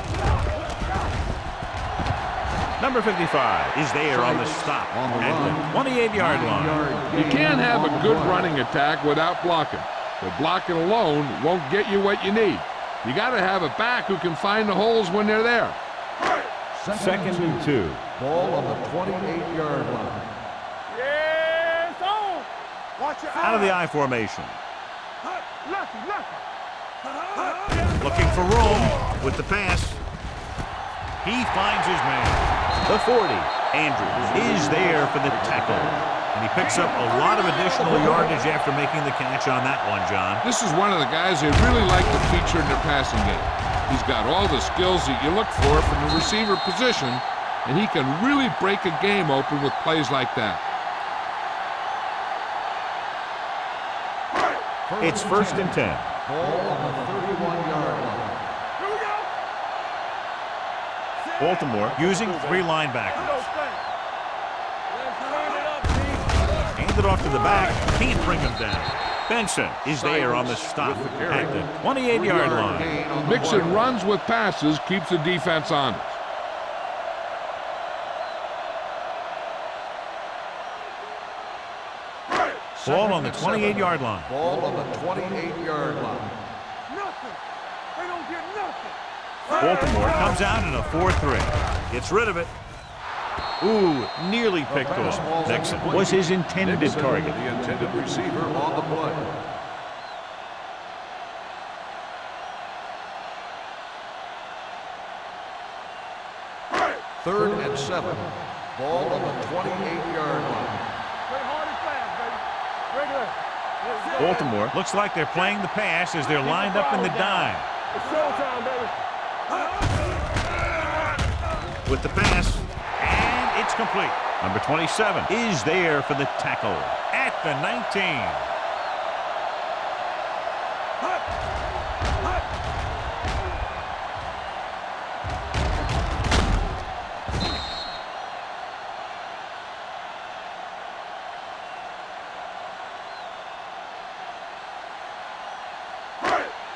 S1: Number 55 is there on the stop at the 28-yard line.
S4: You can't have a good running attack without blocking. But blocking alone won't get you what you need. You got to have a back who can find the holes when they're there.
S1: Second and 2.
S2: Ball on the 28-yard line.
S3: Yes, on. Watch your
S1: Out of the I formation.
S3: Lucky, lucky.
S1: Looking for room with the pass. He finds his man. The 40, Andrews, is there for the tackle. And he picks up a lot of additional yardage after making the catch on that one, John.
S4: This is one of the guys they really like to feature in their passing game. He's got all the skills that you look for from the receiver position, and he can really break a game open with plays like that.
S1: It's first and 10.
S2: Ball on the 31-yard line.
S3: Here we go.
S1: Baltimore using 3 linebackers. Hand it off to the back. Can't bring him down. Benson is there on the stop at the 28-yard line.
S4: Mixing runs with passes keeps the defense honest.
S1: Ball on the 28-yard line.
S2: Ball on the 28-yard line.
S3: Nothing. They don't get nothing.
S1: Baltimore comes out in a 4-3. Gets rid of it. Ooh, nearly picked off. Nixon was his intended target.
S2: The intended receiver on the play. Third and 7. Ball on the 28-yard line.
S3: Play hard and fast, baby. Regular. Let's go.
S1: Baltimore looks like they're playing the pass as they're lined up in the dime.
S3: It's showtime, baby.
S1: With the pass, and it's complete. Number 27 is there for the tackle at the 19.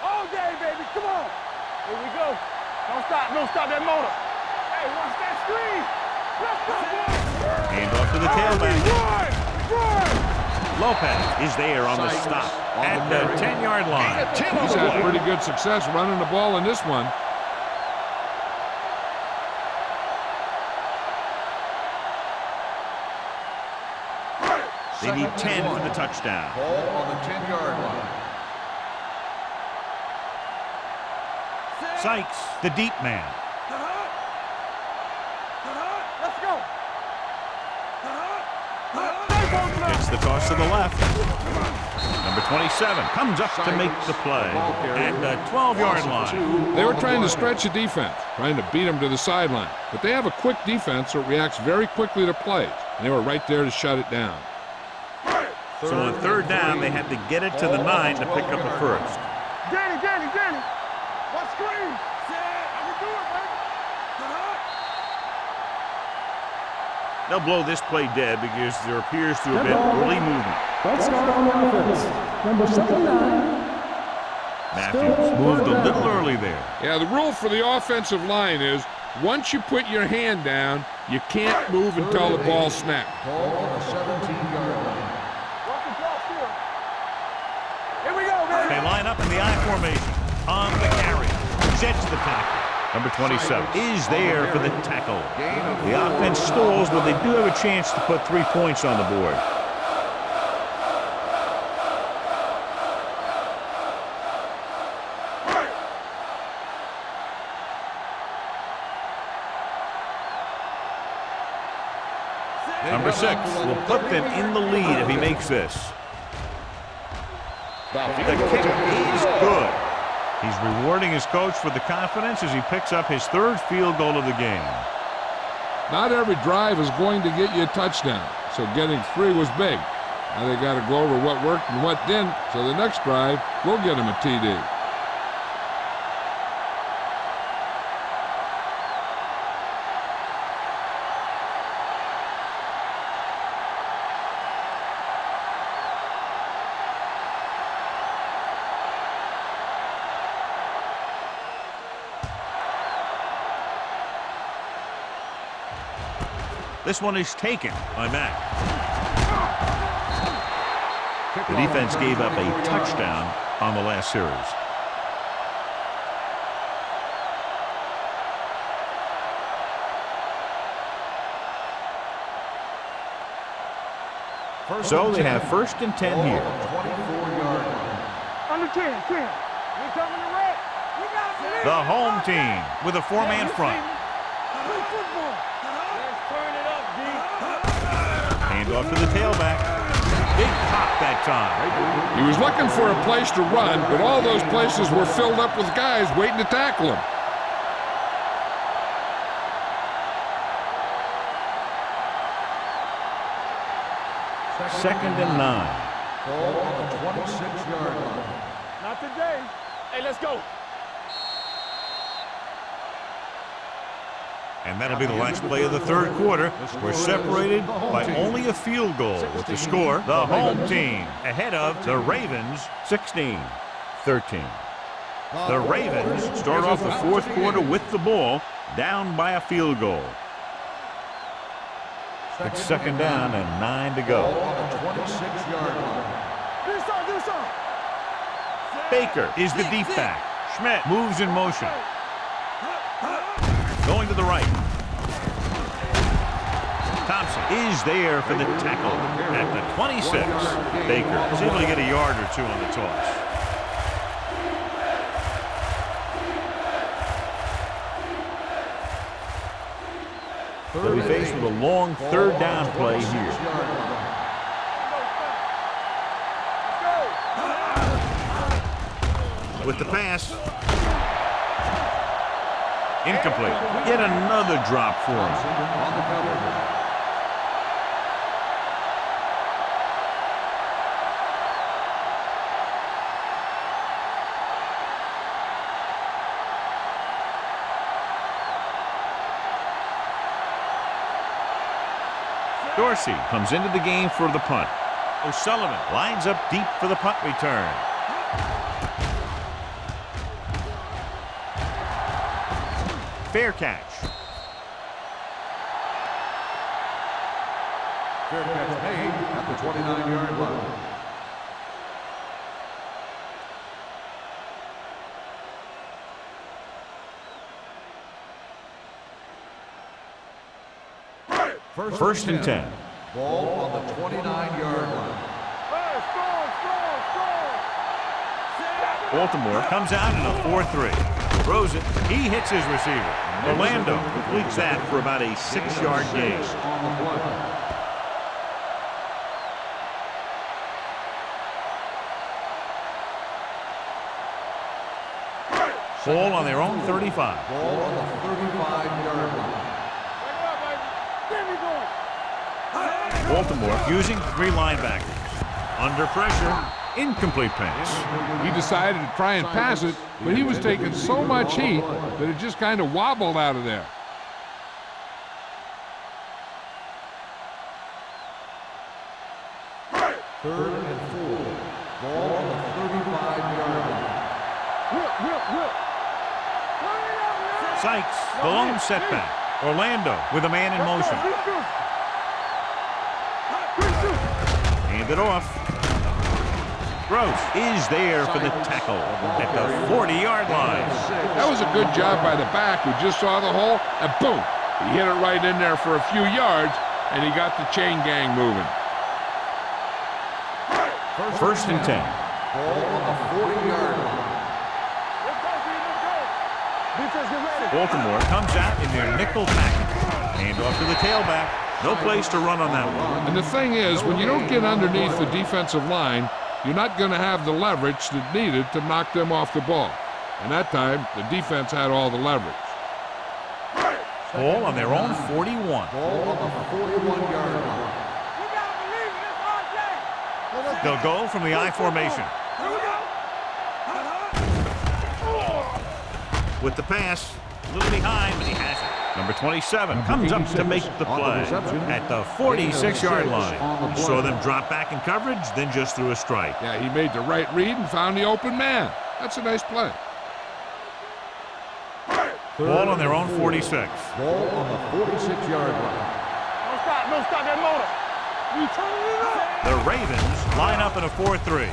S3: All day, baby. Come on. Here we go. Don't stop that motor. Hey, watch that screen. Let's go, boy.
S1: Hand off to the tailback.
S3: Run!
S1: Lopez is there on the stop at the 10-yard line.
S4: He's had pretty good success running the ball in this one.
S1: They need 10 for the touchdown.
S2: Ball on the 10-yard line.
S1: Sykes, the deep man.
S3: Let's go.
S1: Gets the toss to the left. Number 27 comes up to make the play at the 12-yard line.
S4: They were trying to stretch the defense, trying to beat them to the sideline. But they have a quick defense that reacts very quickly to plays, and they were right there to shut it down.
S1: So on third down, they had to get it to the 9 to pick up a first.
S3: Danny. What screen? How we do it, baby?
S1: They'll blow this play dead because there appears to have been early movement.
S5: Let's start on the offense. Number 79.
S1: Matthews moved a little early there.
S4: Yeah, the rule for the offensive line is once you put your hand down, you can't move until the ball snaps.
S2: Ball on the 17-yard line.
S3: Watch the drop still. Here we go, baby.
S1: They line up in the I formation on the carry. Sets the tackle. Number 27 is there for the tackle. The offense stalls, but they do have a chance to put 3 points on the board. Number 6 will put them in the lead if he makes this. The kick is good. He's rewarding his coach for the confidence as he picks up his 3rd field goal of the game.
S4: Not every drive is going to get you a touchdown, so getting 3 was big. Now they got to go over what worked and what didn't, so the next drive will get him a TD.
S1: This one is taken by Mack. The defense gave up a touchdown on the last series. So they have 1st and 10 here.
S2: 24-yard line.
S3: Under 10. We coming to red. We got it.
S1: The home team with a 4-man front.
S3: Play football. Let's turn it up, D.
S1: Hand off to the tailback. Big pop that time.
S4: He was looking for a place to run, but all those places were filled up with guys waiting to tackle him.
S1: Second and 9.
S2: Ball on the 26-yard line.
S3: Not today. Hey, let's go.
S1: And that'll be the last play of the third quarter. We're separated by only a field goal with the score, the home team ahead of the Ravens 16-13. The Ravens start off the fourth quarter with the ball, down by a field goal. It's second down and 9 to go.
S2: On the 26-yard line.
S1: Baker is the deep back. Schmidt moves in motion. Going to the right. Thompson is there for the tackle at the 26. Baker is able to get a yard or two on the toss. They'll be faced with a long third down play here. With the pass. Incomplete. Yet another drop for him.
S2: On the cover.
S1: Dorsey comes into the game for the punt. O'Sullivan lines up deep for the punt return. Fair catch.
S2: Fair catch made at the 29-yard line.
S1: First and 10.
S2: Ball on the 29-yard line.
S1: Baltimore comes out in a 4-3. Throws it. He hits his receiver. Orlando completes that for about a 6-yard gain.
S2: On the play.
S1: Ball on their own 35.
S2: Ball on the 35-yard line.
S1: Baltimore using 3 linebackers. Under pressure. Incomplete pass.
S4: He decided to try and pass it, but he was taking so much heat that it just kind of wobbled out of there.
S2: Third and 4. Ball on the 35-yard line.
S1: Sykes, the lone setback. Orlando with a man in motion. Hand it off. Gross is there for the tackle at the 40-yard line.
S4: That was a good job by the back who just saw the hole, and boom, he hit it right in there for a few yards, and he got the chain gang moving.
S1: First and 10.
S2: Ball on the 40-yard line.
S1: Baltimore comes out in their nickel package. Hand off to the tailback. No place to run on that one.
S4: And the thing is, when you don't get underneath the defensive line, you're not going to have the leverage that needed to knock them off the ball. And that time, the defense had all the leverage.
S1: Ball on their own 41.
S2: Ball on the 41-yard line.
S1: They'll go from the I formation. With the pass, a little behind, but he has it. Number 27 comes up to make the play at the 46-yard line. You saw them drop back in coverage, then just threw a strike.
S4: Yeah, he made the right read and found the open man. That's a nice play.
S1: Ball on their own 46.
S2: Ball on the 46-yard line.
S3: Don't stop that motor.
S1: The Ravens line up in a 4-3.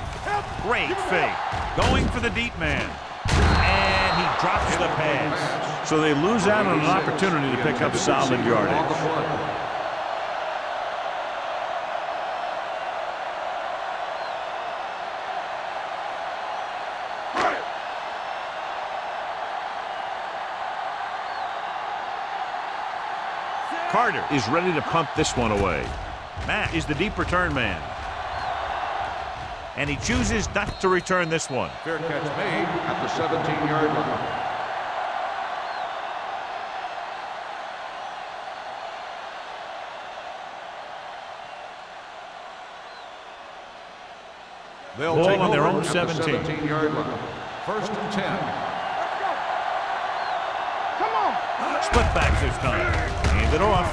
S1: Great fake. Going for the deep man. And he drops the pass. So they lose out on an opportunity to pick up solid yardage. Carter is ready to punt this one away. Matt is the deep return man. And he chooses not to return this one.
S2: Fair catch made at the 17-yard line. They'll
S1: Ball
S2: take
S1: on their
S2: over
S1: own
S2: at
S1: 17.
S2: the 17-yard line. First and 10.
S3: Come on.
S1: Split backs this time. Hand it off.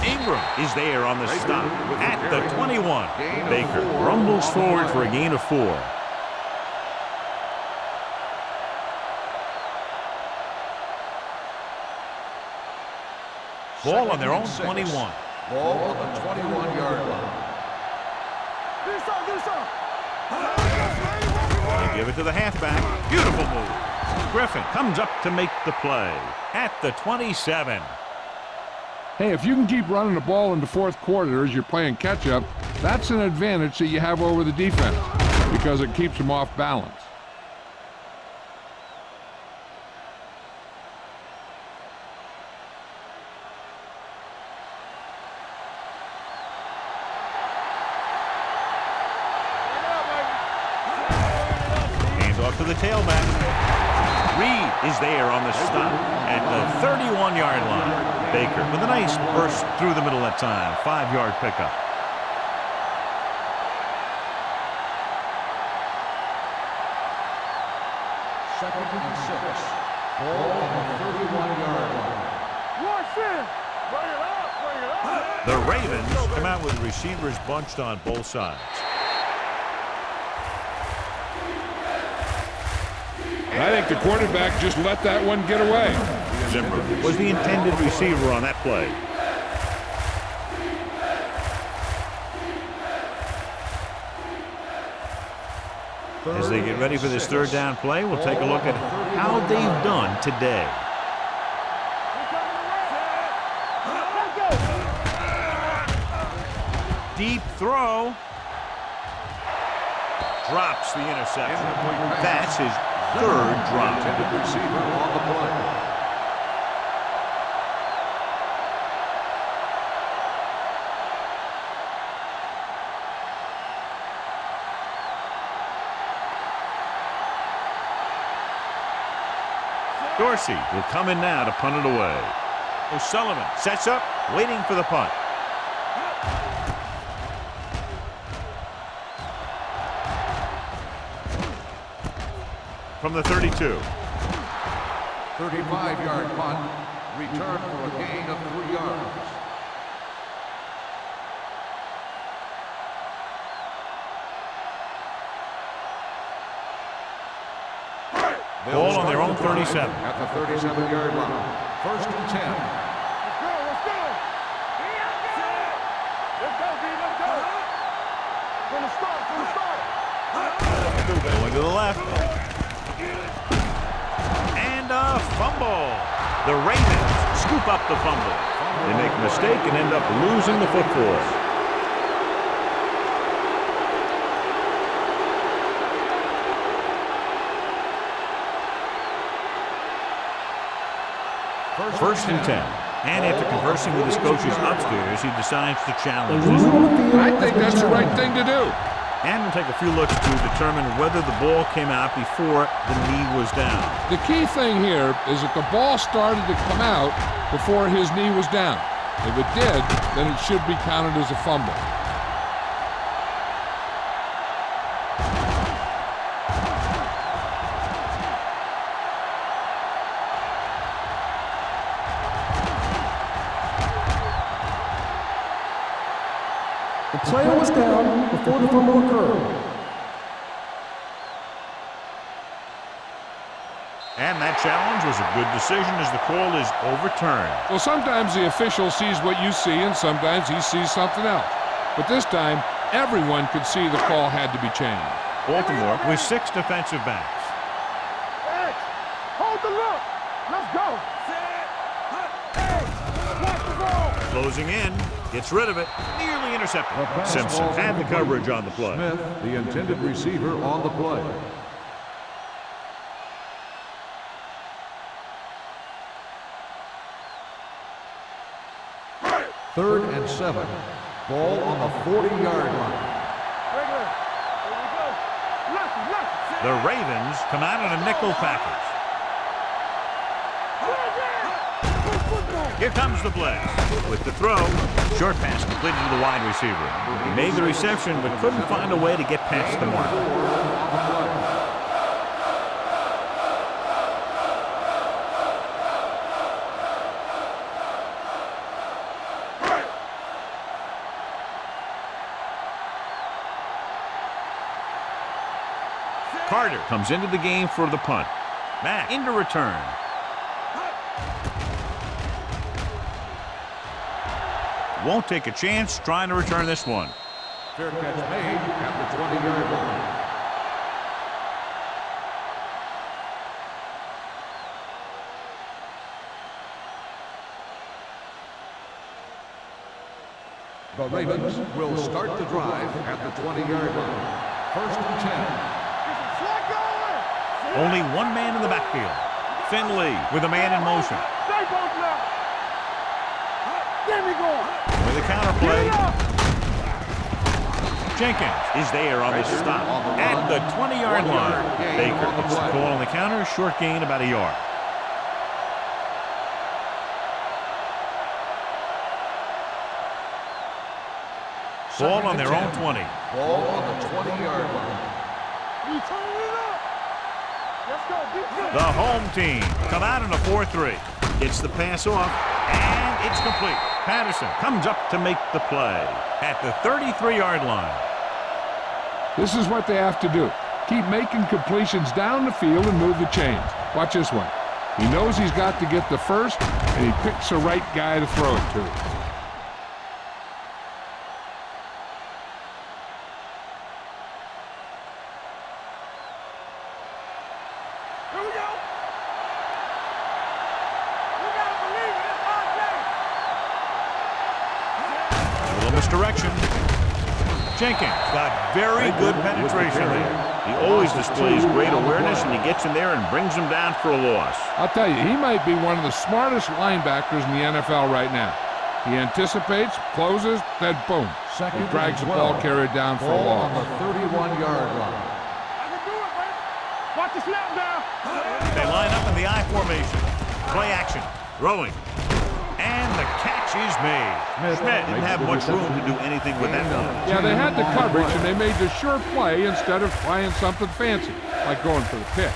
S1: Ingram is there on the stop at the 21. Baker rumbles forward for a gain of 4. Ball on their own 21.
S2: Ball on the 21-yard line.
S1: They give it to the halfback. Beautiful move. Griffin comes up to make the play at the 27.
S4: Hey, if you can keep running the ball in the fourth quarter as you're playing catch-up, that's an advantage that you have over the defense because it keeps them off balance.
S1: Hands off to the tailback. Reed is there on the stop at the 31-yard line. Baker with a nice burst through the middle that time. 5-yard pickup.
S2: Second and 6. Ball on the 31-yard line.
S3: Bring it up, bring it up.
S1: The Ravens come out with receivers bunched on both sides.
S4: I think the quarterback just let that one get away.
S1: Zimmer was the intended receiver on that play. As they get ready for this third down play, we'll take a look at how they've done today. Deep throw. Drops the interception. That's his third drop.
S2: Intended receiver on the play.
S1: Dorsey will come in now to punt it away. O'Sullivan sets up, waiting for the punt. From the 32.
S2: 35-yard punt. Return for a gain of 3 yards.
S1: Ball on their own 37.
S2: At the 37-yard line. First and 10.
S3: Let's go. Let's go, B, let's go. From the start, from the start.
S1: Going to the left. And a fumble. The Ravens scoop up the fumble. They make a mistake and end up losing the football. First and 10. And after conversing with his coaches upstairs, he decides to challenge them.
S4: I think that's the right thing to do.
S1: And we'll take a few looks to determine whether the ball came out before the knee was down.
S4: The key thing here is that the ball started to come out before his knee was down. If it did, then it should be counted as a fumble.
S5: The player was down before the fumble occurred.
S1: And that challenge was a good decision as the call is overturned.
S4: Well, sometimes the official sees what you see, and sometimes he sees something else. But this time, everyone could see the call had to be changed.
S1: Baltimore with 6 defensive backs.
S3: Hey, hold the look. Let's go. Watch the ball.
S1: Closing in. Gets rid of it. Nearly intercepted. Simpson had the coverage on the play.
S2: Smith, the intended receiver on the play. Third and 7. Ball on the 40-yard line.
S3: Regular. Here we go. Left.
S1: The Ravens come out in a nickel package. Here comes the blitz. With the throw, short pass completed to the wide receiver. He made the reception but couldn't find a way to get past the mark. Carter comes into the game for the punt. Mack into return. Won't take a chance trying to return this one.
S2: Fair catch made at the 20-yard line. The Ravens will start the drive at the 20-yard line. First and 10.
S1: Only one man in the backfield. Finley with a man in motion.
S3: Stay both now. Get me going.
S1: With a counter play. Jenkins is there on the stop at the 20-yard line. Baker gets the call on the counter. Short gain about a yard. Ball on their own 20.
S2: Ball on the 20-yard line.
S3: We turn it up. Let's go.
S1: The home team come out in a 4-3. Gets the pass off, and it's complete. Patterson comes up to make the play at the 33-yard line.
S4: This is what they have to do. Keep making completions down the field and move the chains. Watch this one. He knows he's got to get the first, and he picks the right guy to throw it to.
S3: Here we go. We gotta believe it. It's our day.
S1: A little misdirection. Jenkins got very good penetration there. He always displays great awareness, and he gets in there and brings him down for a loss.
S4: I'll tell you, he might be one of the smartest linebackers in the NFL right now. He anticipates, closes, then boom.
S2: Second
S4: He drags the
S2: and
S4: ball
S2: 12.
S4: carrier down for a
S2: Ball
S4: loss.
S2: on the 31-yard line.
S3: I can do it, baby. Watch the snap down.
S1: They line up in the I formation. Play action. Throwing. And the catch is made. Schmidt didn't have much room to do anything with that one.
S4: Yeah, they had the coverage, and they made the sure play instead of trying something fancy, like going for the pick.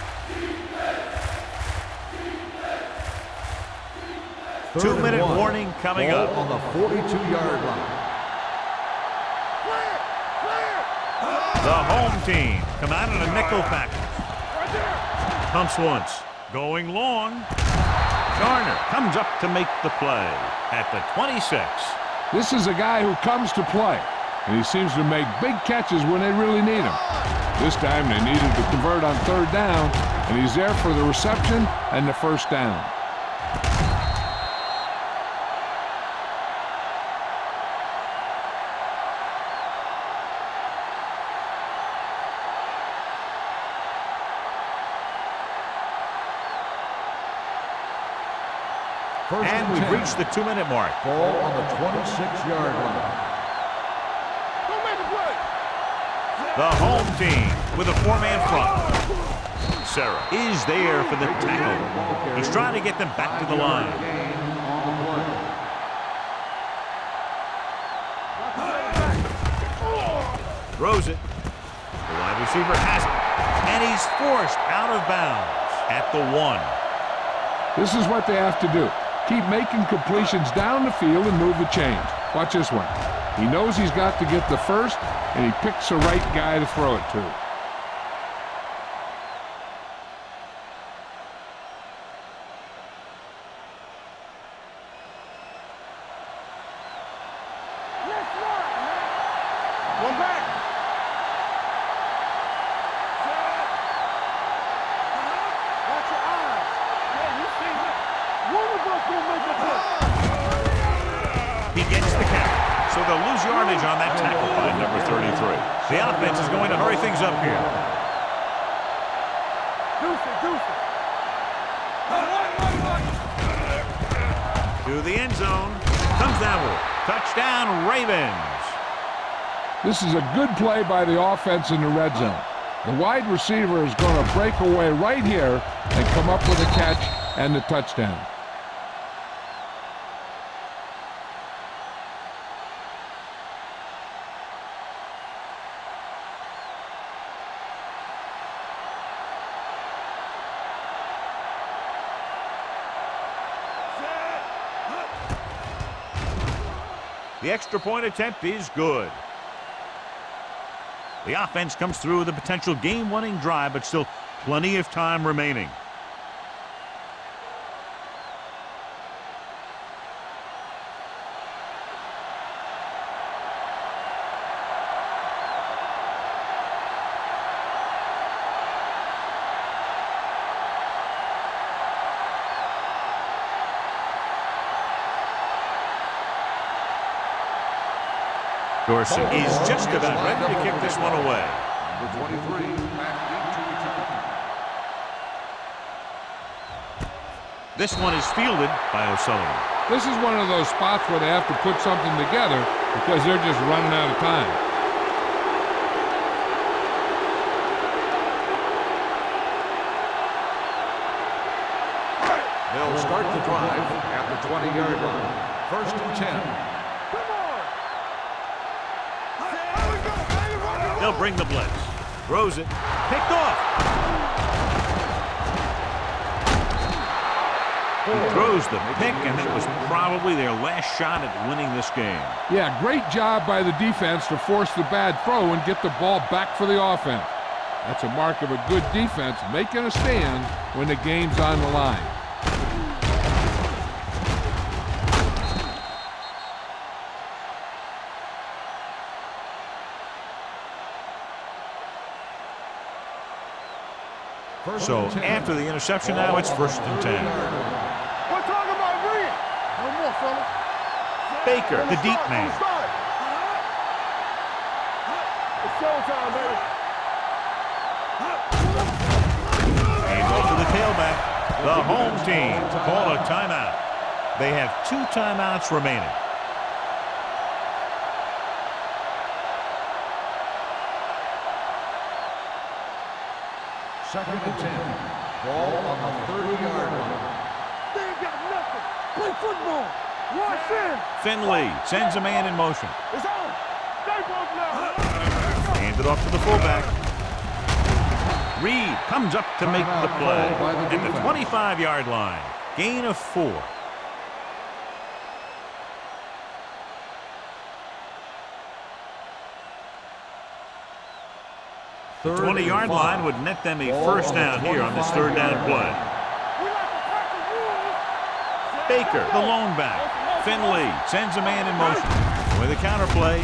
S2: Third and
S1: 2-minute
S2: one.
S1: warning coming
S2: Ball
S1: up.
S2: on the 42-yard line.
S1: The home team come out in a nickel package. Pumps once. Going long. Garner comes up to make the play at the 26.
S4: This is a guy who comes to play, and he seems to make big catches when they really need him. This time they needed to convert on third down, and he's there for the reception and the first down.
S1: And we've reached the 2-minute mark.
S2: Ball on the 26-yard line.
S3: Don't make a play.
S1: The home team with a 4-man front. Sarah is there for the tackle. He's trying to get them back to the line.
S2: Gain on the play.
S1: Throws it. The wide receiver has it. And he's forced out of bounds at the 1.
S4: This is what they have to do. Keep making completions down the field and move the chains. Watch this one. He knows he's got to get the first, and he picks the right guy to throw it to.
S3: Let's run, man. One back. Watch your eyes. Yeah, you see that. One of us gonna make a play.
S1: He gets the count. So they'll lose yardage on that tackle by number 33. The offense is going to hurry things up here.
S3: Deuce it, deuce it.
S1: To the end zone. Comes down with it. Touchdown, Ravens.
S4: This is a good play by the offense in the red zone. The wide receiver is going to break away right here and come up with a catch and the touchdown.
S1: The extra point attempt is good. The offense comes through with a potential game-winning drive, but still plenty of time remaining. Dorsey is just about ready to kick this one away.
S2: Number 23, back into return.
S1: This one is fielded by O'Sullivan.
S4: This is one of those spots where they have to put something together because they're just running out of time.
S2: They'll start the drive at the 20-yard line. First and 10.
S1: They'll bring the blitz. Throws it. Picked off. He throws the pick, and that was probably their last shot at winning this game.
S4: Yeah, great job by the defense to force the bad throw and get the ball back for the offense. That's a mark of a good defense making a stand when the game's on the line.
S1: So after the interception, now it's first and 10.
S3: We're talking about brilliant. No more, fellas.
S1: Baker, the deep man.
S3: It's showtime, baby.
S1: And off to the tailback. The home team call a timeout. They have 2 timeouts remaining.
S2: Second and 10. Ball on the 30-yard line.
S3: They ain't got nothing. Play football. Watch in.
S1: Finley sends a man in motion.
S3: It's on. Stay broke now.
S1: Hand it off to the fullback. Reed comes up to make the play at the 25-yard line. Gain of 4. The 20-yard line would net them a first down here on this third down play. Baker, the lone back. Finley sends a man in motion. With a counter play.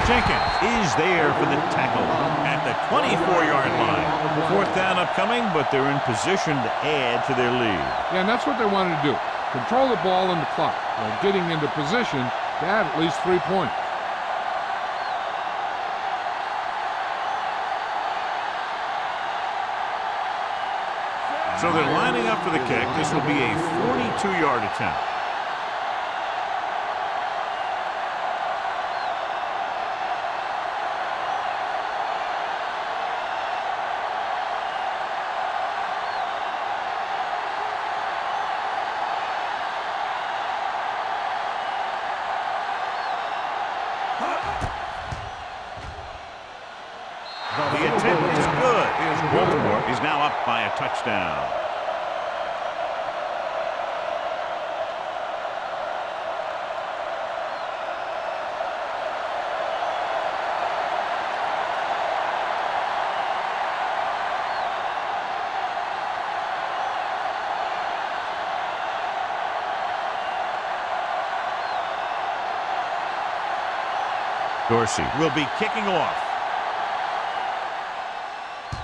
S1: Jenkins is there for the tackle at the 24-yard line. Fourth down upcoming, but they're in position to add to their lead.
S4: Yeah, and that's what they wanted to do. Control the ball and the clock while getting into position to add at least 3 points.
S1: So they're lining up for the kick. This will be a 42-yard attempt. The attempt is good. Baltimore is now up by a touchdown. Dorsey will be kicking off.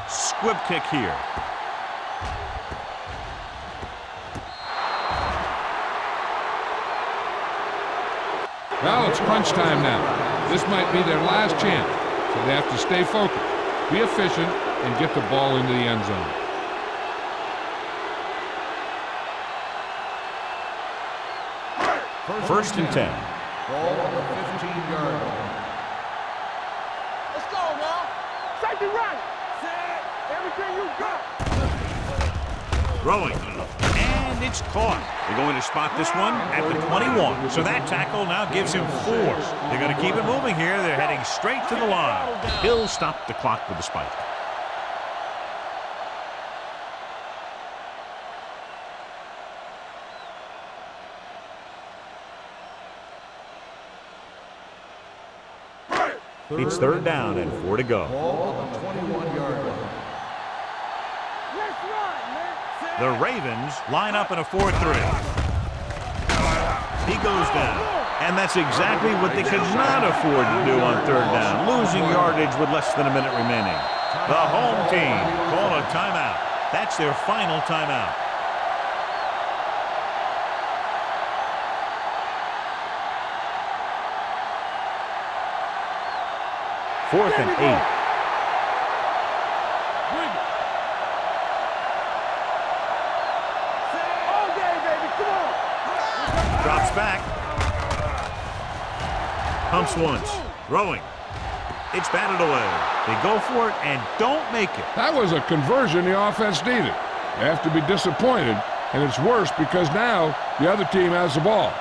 S1: Squib kick here.
S4: Well, it's crunch time now. This might be their last chance, so they have to stay focused, be efficient, and get the ball into the end zone.
S1: First and 10.
S2: Ball on the 15-yard line.
S3: Let's go now. Safety right. Everything you got.
S1: Throwing. And it's caught. They're going to spot this one at the 21. So that tackle now gives him 4. They're going to keep it moving here. They're heading straight to the line. He'll stop the clock with a spike. It's third down and 4 to go.
S2: Ball on the 21-yard line.
S3: Let's run, man.
S1: The Ravens line up in a 4-3. He goes down. And that's exactly what they could not afford to do on third down, losing yardage with less than a minute remaining. The home team call a timeout. That's their final timeout. Fourth and 8.
S3: All day, baby. Come on.
S1: Drops back. Pumps once. Throwing. It's batted away. They go for it and don't make it.
S4: That was a conversion the offense needed. They have to be disappointed, and it's worse because now the other team has the ball.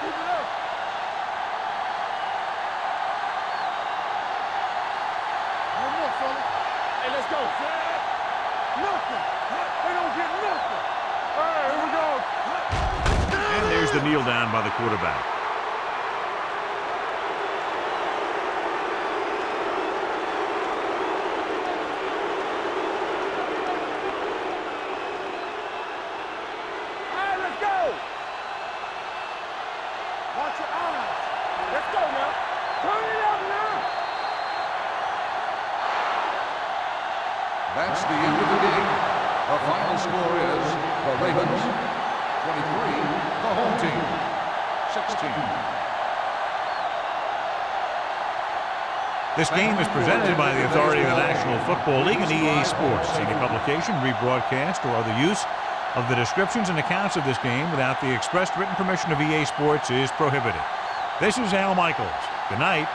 S3: Keep it up. One more, fella. Hey, let's go. Nothing. They don't get nothing. All right, here we go.
S1: And there's the kneel down by the quarterback.
S3: All right, let's go. Watch your eyes. Let's go now. Turn it up now.
S2: That's the end of the game. The final score is the Ravens 23, the home team 16.
S1: This game is presented by the authority of the National Football League and EA Sports. Any publication, rebroadcast, or other use of the descriptions and accounts of this game without the expressed written permission of EA Sports is prohibited. This is Al Michaels. Good night.